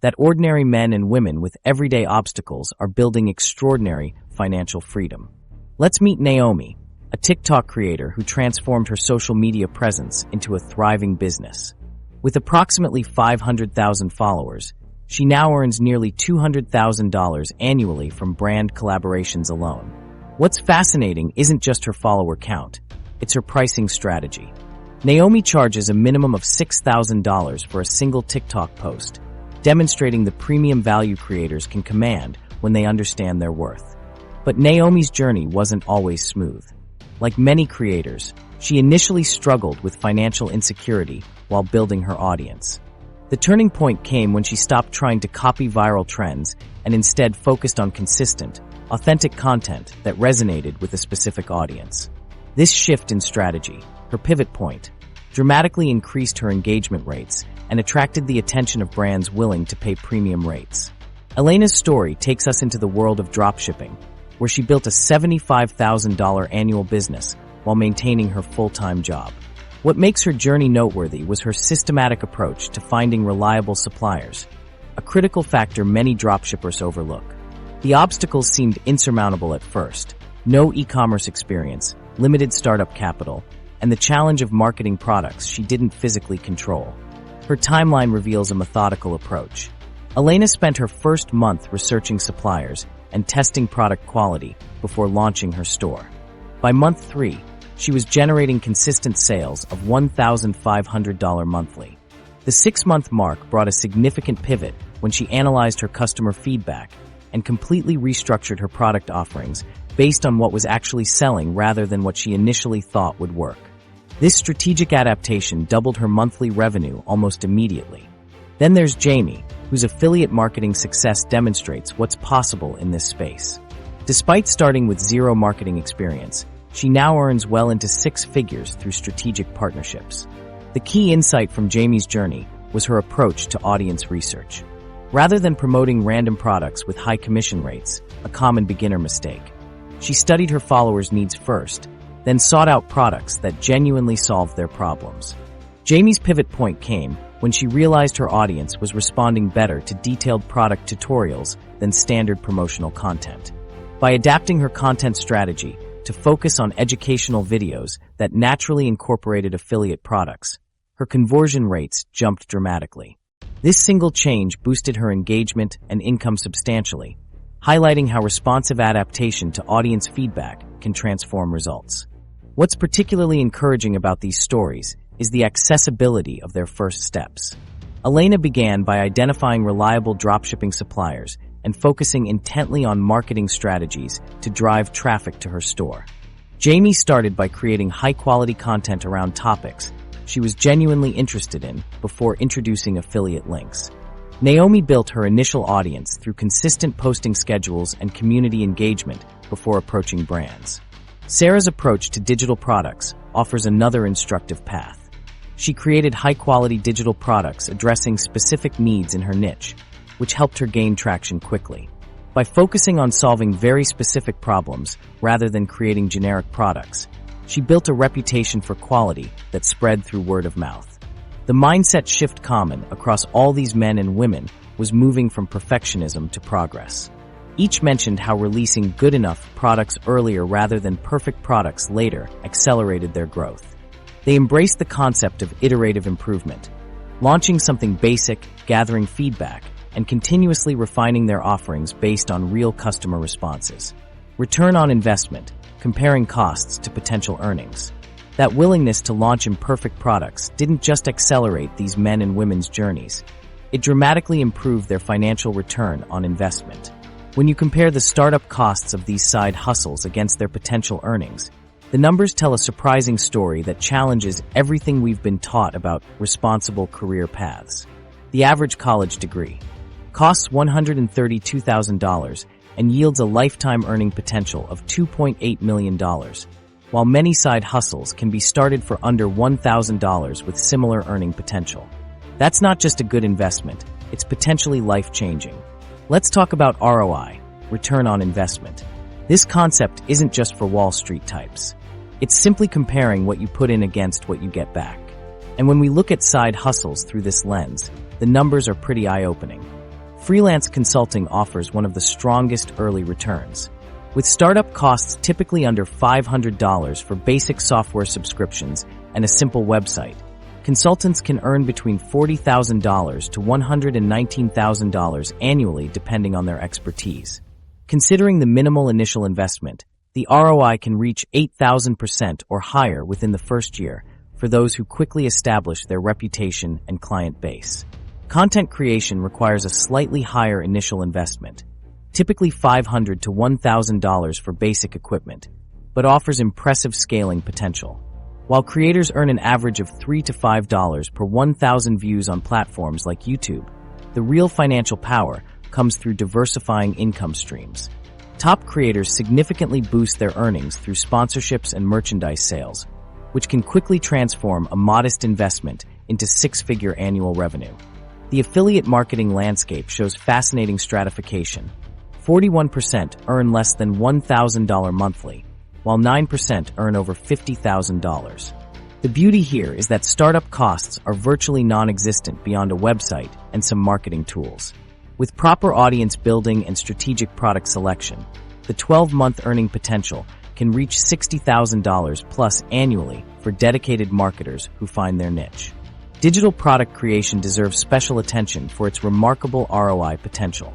that ordinary men and women with everyday obstacles are building extraordinary financial freedom. Let's meet Naomi, a TikTok creator who transformed her social media presence into a thriving business. With approximately 500,000 followers, she now earns nearly $200,000 annually from brand collaborations alone. What's fascinating isn't just her follower count, it's her pricing strategy. Naomi charges a minimum of $6,000 for a single TikTok post, demonstrating the premium value creators can command when they understand their worth. But Naomi's journey wasn't always smooth. Like many creators, she initially struggled with financial insecurity while building her audience. The turning point came when she stopped trying to copy viral trends and instead focused on consistent, authentic content that resonated with a specific audience. This shift in strategy, her pivot point, dramatically increased her engagement rates and attracted the attention of brands willing to pay premium rates. Elena's story takes us into the world of dropshipping, where she built a $75,000 annual business while maintaining her full-time job. What makes her journey noteworthy was her systematic approach to finding reliable suppliers, a critical factor many dropshippers overlook. The obstacles seemed insurmountable at first: no e-commerce experience, limited startup capital, and the challenge of marketing products she didn't physically control. Her timeline reveals a methodical approach. Elena spent her first month researching suppliers and testing product quality before launching her store. By month 3, she was generating consistent sales of $1,500 monthly. The 6-month mark brought a significant pivot when she analyzed her customer feedback and completely restructured her product offerings based on what was actually selling rather than what she initially thought would work. This strategic adaptation doubled her monthly revenue almost immediately. Then there's Jamie, whose affiliate marketing success demonstrates what's possible in this space. Despite starting with zero marketing experience, she now earns well into 6 figures through strategic partnerships. The key insight from Jamie's journey was her approach to audience research. Rather than promoting random products with high commission rates, a common beginner mistake, she studied her followers' needs first, then sought out products that genuinely solved their problems. Jamie's pivot point came when she realized her audience was responding better to detailed product tutorials than standard promotional content. By adapting her content strategy to focus on educational videos that naturally incorporated affiliate products, her conversion rates jumped dramatically. This single change boosted her engagement and income substantially, highlighting how responsive adaptation to audience feedback can transform results. What's particularly encouraging about these stories is the accessibility of their first steps. Elena began by identifying reliable dropshipping suppliers and focusing intently on marketing strategies to drive traffic to her store. Jamie started by creating high-quality content around topics she was genuinely interested in before introducing affiliate links. Naomi built her initial audience through consistent posting schedules and community engagement before approaching brands. Sarah's approach to digital products offers another instructive path. She created high-quality digital products addressing specific needs in her niche, which helped her gain traction quickly. By focusing on solving very specific problems rather than creating generic products, she built a reputation for quality that spread through word of mouth. The mindset shift common across all these men and women was moving from perfectionism to progress. Each mentioned how releasing good enough products earlier rather than perfect products later accelerated their growth. They embraced the concept of iterative improvement, launching something basic, gathering feedback, and continuously refining their offerings based on real customer responses. Return on investment, comparing costs to potential earnings. That willingness to launch imperfect products didn't just accelerate these men and women's journeys. It dramatically improved their financial return on investment. When you compare the startup costs of these side hustles against their potential earnings, the numbers tell a surprising story that challenges everything we've been taught about responsible career paths. The average college degree costs $132,000 and yields a lifetime earning potential of $2.8 million, while many side hustles can be started for under $1,000 with similar earning potential. That's not just a good investment, it's potentially life-changing. Let's talk about ROI, return on investment. This concept isn't just for Wall Street types. It's simply comparing what you put in against what you get back. And when we look at side hustles through this lens, the numbers are pretty eye-opening. Freelance consulting offers one of the strongest early returns. With startup costs typically under $500 for basic software subscriptions and a simple website, consultants can earn between $40,000 to $119,000 annually depending on their expertise. Considering the minimal initial investment, the ROI can reach 8,000% or higher within the first year for those who quickly establish their reputation and client base. Content creation requires a slightly higher initial investment, typically $500 to $1,000 for basic equipment, but offers impressive scaling potential. While creators earn an average of $3 to $5 per 1,000 views on platforms like YouTube, the real financial power comes through diversifying income streams. Top creators significantly boost their earnings through sponsorships and merchandise sales, which can quickly transform a modest investment into six-figure annual revenue. The affiliate marketing landscape shows fascinating stratification. 41% earn less than $1,000 monthly, while 9% earn over $50,000. The beauty here is that startup costs are virtually non-existent beyond a website and some marketing tools. With proper audience building and strategic product selection, the 12-month earning potential can reach $60,000 plus annually for dedicated marketers who find their niche. Digital product creation deserves special attention for its remarkable ROI potential.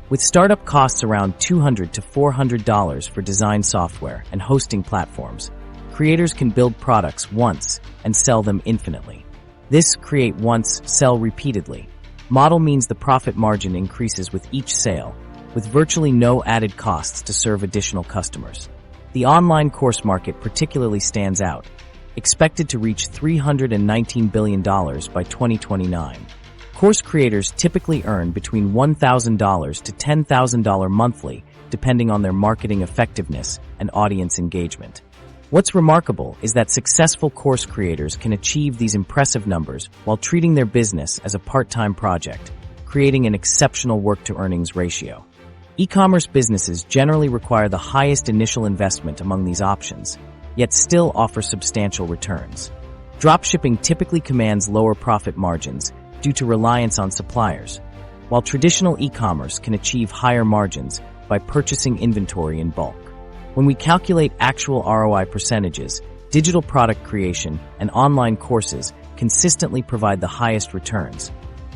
With startup costs around $200 to $400 for design software and hosting platforms, creators can build products once and sell them infinitely. This create once, sell repeatedly model means the profit margin increases with each sale, with virtually no added costs to serve additional customers. The online course market particularly stands out, expected to reach $319 billion by 2029. Course creators typically earn between $1,000 to $10,000 monthly, depending on their marketing effectiveness and audience engagement. What's remarkable is that successful course creators can achieve these impressive numbers while treating their business as a part-time project, creating an exceptional work-to-earnings ratio. E-commerce businesses generally require the highest initial investment among these options, yet still offer substantial returns. Dropshipping typically commands lower profit margins due to reliance on suppliers, while traditional e-commerce can achieve higher margins by purchasing inventory in bulk. When we calculate actual ROI percentages, digital product creation and online courses consistently provide the highest returns,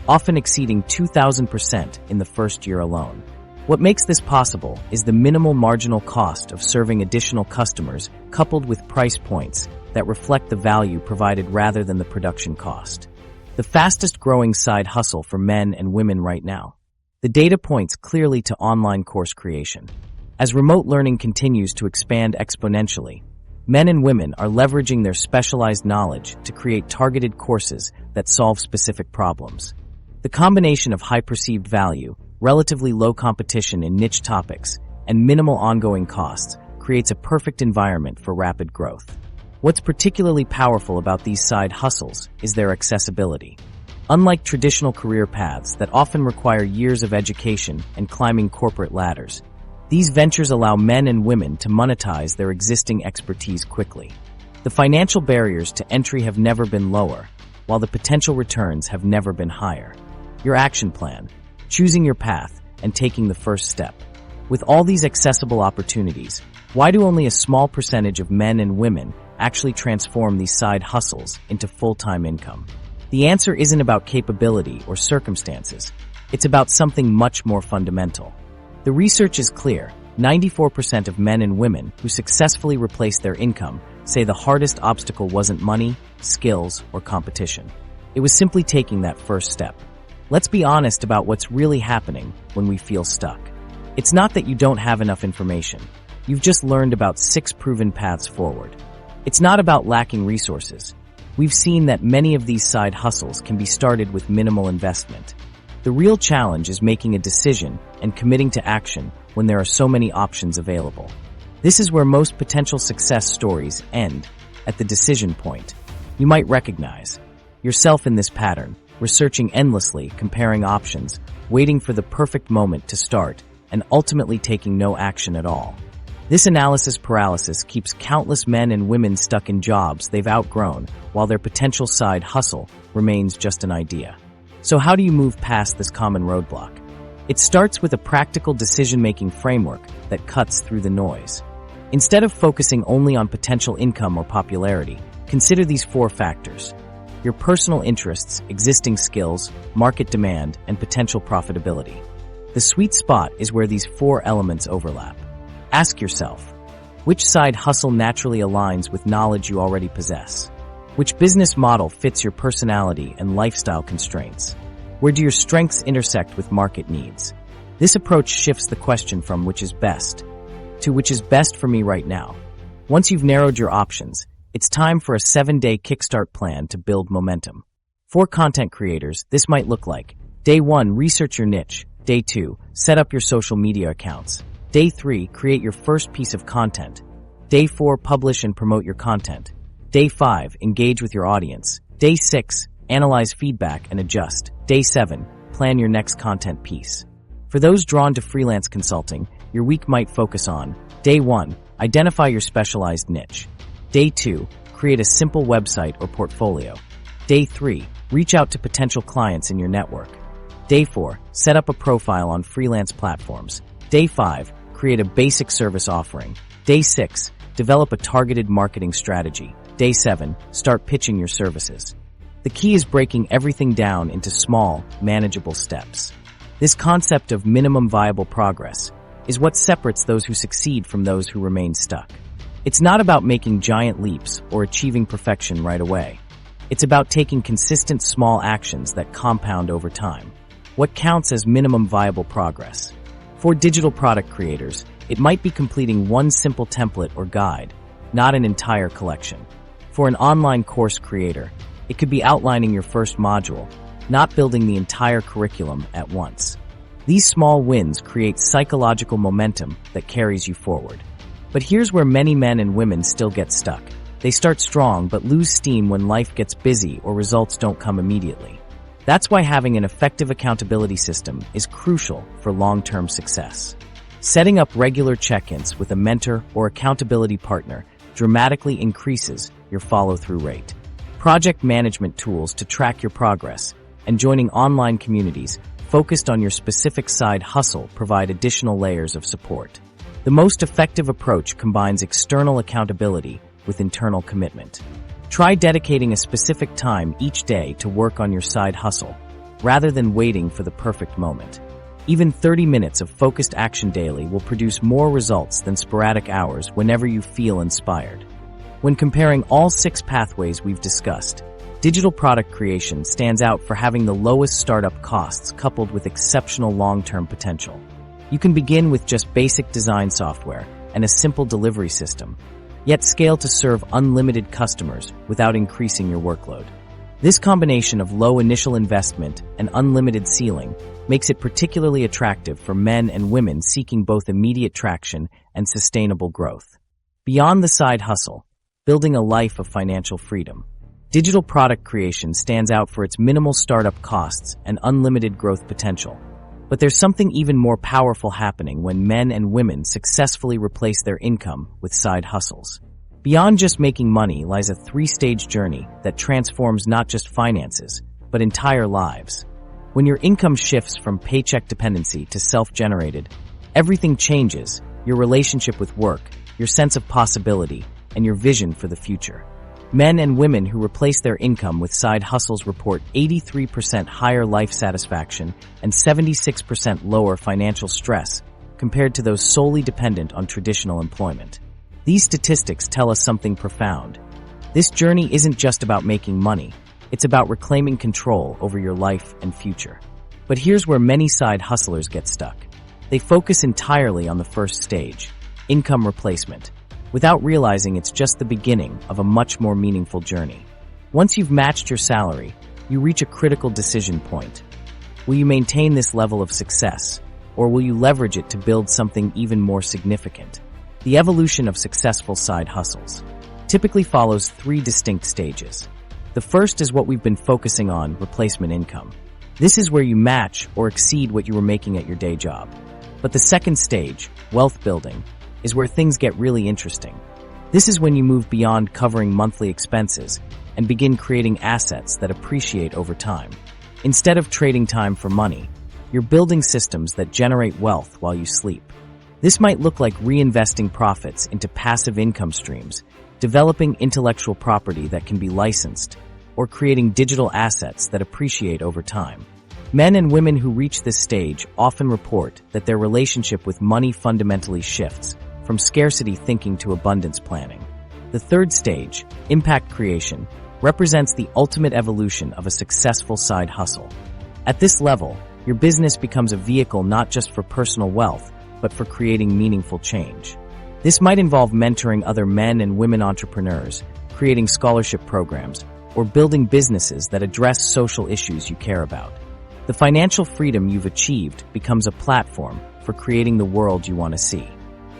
often exceeding 2,000% in the first year alone. What makes this possible is the minimal marginal cost of serving additional customers coupled with price points that reflect the value provided rather than the production cost. The fastest growing side hustle for men and women right now. The data points clearly to online course creation. As remote learning continues to expand exponentially, men and women are leveraging their specialized knowledge to create targeted courses that solve specific problems. The combination of high perceived value, relatively low competition in niche topics, and minimal ongoing costs creates a perfect environment for rapid growth. What's particularly powerful about these side hustles is their accessibility. Unlike traditional career paths that often require years of education and climbing corporate ladders, these ventures allow men and women to monetize their existing expertise quickly. The financial barriers to entry have never been lower, while the potential returns have never been higher. Your action plan, choosing your path, and taking the first step. With all these accessible opportunities, why do only a small percentage of men and women actually transform these side hustles into full-time income? The answer isn't about capability or circumstances. It's about something much more fundamental. The research is clear. 94% of men and women who successfully replaced their income say the hardest obstacle wasn't money, skills, or competition. It was simply taking that first step. Let's be honest about what's really happening when we feel stuck. It's not that you don't have enough information. You've just learned about 6 proven paths forward. It's not about lacking resources. We've seen that many of these side hustles can be started with minimal investment. The real challenge is making a decision and committing to action when there are so many options available. This is where most potential success stories end, at the decision point. You might recognize yourself in this pattern, researching endlessly, comparing options, waiting for the perfect moment to start, and ultimately taking no action at all. This analysis paralysis keeps countless men and women stuck in jobs they've outgrown, while their potential side hustle remains just an idea. So how do you move past this common roadblock? It starts with a practical decision-making framework that cuts through the noise. Instead of focusing only on potential income or popularity, consider these 4 factors: your personal interests, existing skills, market demand, and potential profitability. The sweet spot is where these 4 elements overlap. Ask yourself, which side hustle naturally aligns with knowledge you already possess? Which business model fits your personality and lifestyle constraints? Where do your strengths intersect with market needs? This approach shifts the question from which is best to which is best for me right now. Once you've narrowed your options, it's time for a 7-day kickstart plan to build momentum. For content creators, this might look like: Day 1, research your niche. Day 2, set up your social media accounts. Day 3, create your first piece of content. Day 4, publish and promote your content. Day 5, engage with your audience. Day 6, analyze feedback and adjust. Day 7, plan your next content piece. For those drawn to freelance consulting, your week might focus on: Day 1, identify your specialized niche. Day 2, create a simple website or portfolio. Day 3, reach out to potential clients in your network. Day 4, set up a profile on freelance platforms. Day 5, create a basic service offering. Day 6, develop a targeted marketing strategy. Day 7, start pitching your services. The key is breaking everything down into small, manageable steps. This concept of minimum viable progress is what separates those who succeed from those who remain stuck. It's not about making giant leaps or achieving perfection right away. It's about taking consistent small actions that compound over time. What counts as minimum viable progress? For digital product creators, it might be completing one simple template or guide, not an entire collection. For an online course creator, it could be outlining your first module, not building the entire curriculum at once. These small wins create psychological momentum that carries you forward. But here's where many men and women still get stuck. They start strong but lose steam when life gets busy or results don't come immediately. That's why having an effective accountability system is crucial for long-term success. Setting up regular check-ins with a mentor or accountability partner dramatically increases your follow-through rate. Project management tools to track your progress and joining online communities focused on your specific side hustle provide additional layers of support. The most effective approach combines external accountability with internal commitment. Try dedicating a specific time each day to work on your side hustle, rather than waiting for the perfect moment. Even 30 minutes of focused action daily will produce more results than sporadic hours whenever you feel inspired. When comparing all 6 pathways we've discussed, digital product creation stands out for having the lowest startup costs coupled with exceptional long-term potential. You can begin with just basic design software and a simple delivery system, yet scale to serve unlimited customers without increasing your workload. This combination of low initial investment and unlimited ceiling makes it particularly attractive for men and women seeking both immediate traction and sustainable growth. Beyond the side hustle, building a life of financial freedom, digital product creation stands out for its minimal startup costs and unlimited growth potential. But there's something even more powerful happening when men and women successfully replace their income with side hustles. Beyond just making money lies a 3-stage journey that transforms not just finances, but entire lives. When your income shifts from paycheck dependency to self-generated, everything changes: your relationship with work, your sense of possibility, and your vision for the future. Men and women who replace their income with side hustles report 83% higher life satisfaction and 76% lower financial stress compared to those solely dependent on traditional employment. These statistics tell us something profound. This journey isn't just about making money, it's about reclaiming control over your life and future. But here's where many side hustlers get stuck. They focus entirely on the first stage, income replacement, without realizing it's just the beginning of a much more meaningful journey. Once you've matched your salary, you reach a critical decision point. Will you maintain this level of success, or will you leverage it to build something even more significant? The evolution of successful side hustles typically follows 3 distinct stages. The first is what we've been focusing on: replacement income. This is where you match or exceed what you were making at your day job. But the second stage, wealth building, is where things get really interesting. This is when you move beyond covering monthly expenses and begin creating assets that appreciate over time. Instead of trading time for money, you're building systems that generate wealth while you sleep. This might look like reinvesting profits into passive income streams, developing intellectual property that can be licensed, or creating digital assets that appreciate over time. Men and women who reach this stage often report that their relationship with money fundamentally shifts from scarcity thinking to abundance planning. The third stage, impact creation, represents the ultimate evolution of a successful side hustle. At this level, Your business becomes a vehicle not just for personal wealth, but for creating meaningful change. This might involve mentoring other men and women entrepreneurs, creating scholarship programs, or building businesses that address social issues you care about. The financial freedom you've achieved becomes a platform for creating the world you want to see.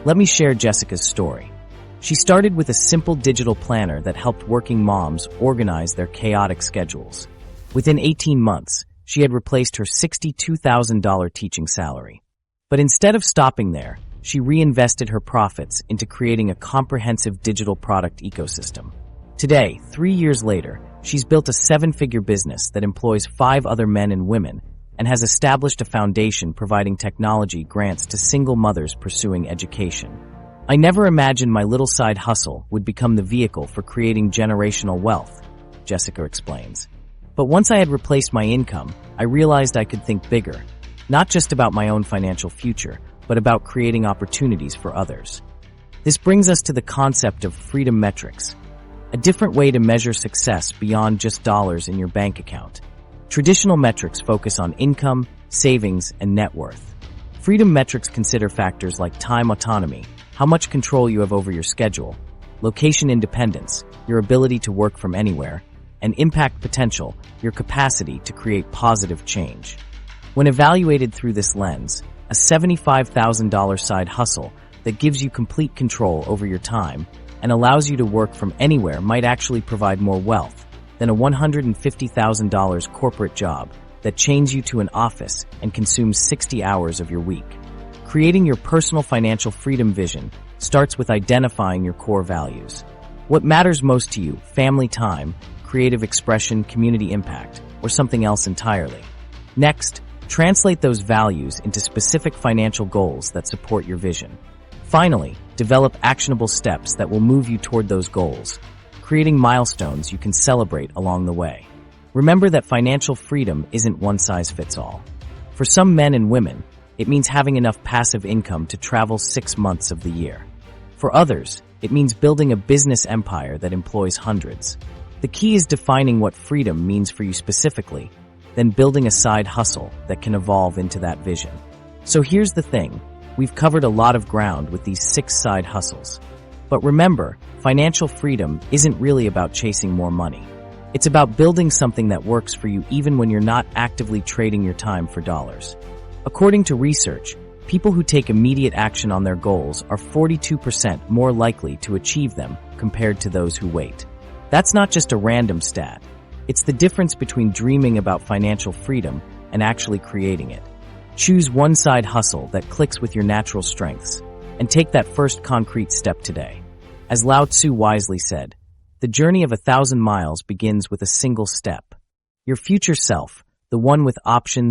Let me share Jessica's story. She started with a simple digital planner that helped working moms organize their chaotic schedules. Within 18 months, she had replaced her $62,000 teaching salary. But instead of stopping there, she reinvested her profits into creating a comprehensive digital product ecosystem. Today, 3 years later, she's built a 7-figure business that employs 5 other men and women and has established a foundation providing technology grants to single mothers pursuing education. I never imagined my little side hustle would become the vehicle for creating generational wealth, Jessica explains. But once I had replaced my income, I realized I could think bigger, not just about my own financial future, but about creating opportunities for others. This brings us to the concept of freedom metrics, a different way to measure success beyond just dollars in your bank account. Traditional metrics focus on income, savings, and net worth. Freedom metrics consider factors like time autonomy, how much control you have over your schedule, location independence, your ability to work from anywhere, and impact potential, your capacity to create positive change. When evaluated through this lens, a $75,000 side hustle that gives you complete control over your time and allows you to work from anywhere might actually provide more wealth than a $150,000 corporate job that chains you to an office and consumes 60 hours of your week. Creating your personal financial freedom vision starts with identifying your core values. What matters most to you, family time, creative expression, community impact, or something else entirely? Next, translate those values into specific financial goals that support your vision. Finally, develop actionable steps that will move you toward those goals, creating milestones you can celebrate along the way. Remember that financial freedom isn't one size fits all. For some men and women, it means having enough passive income to travel 6 months of the year. For others, it means building a business empire that employs hundreds. The key is defining what freedom means for you specifically, then building a side hustle that can evolve into that vision. So here's the thing, we've covered a lot of ground with these 6 side hustles. But remember, financial freedom isn't really about chasing more money. It's about building something that works for you even when you're not actively trading your time for dollars. According to research, people who take immediate action on their goals are 42% more likely to achieve them compared to those who wait. That's not just a random stat. It's the difference between dreaming about financial freedom and actually creating it. Choose one side hustle that clicks with your natural strengths, and take that first concrete step today. As Lao Tzu wisely said, the journey of 1,000 miles begins with a single step. Your future self, the one with options,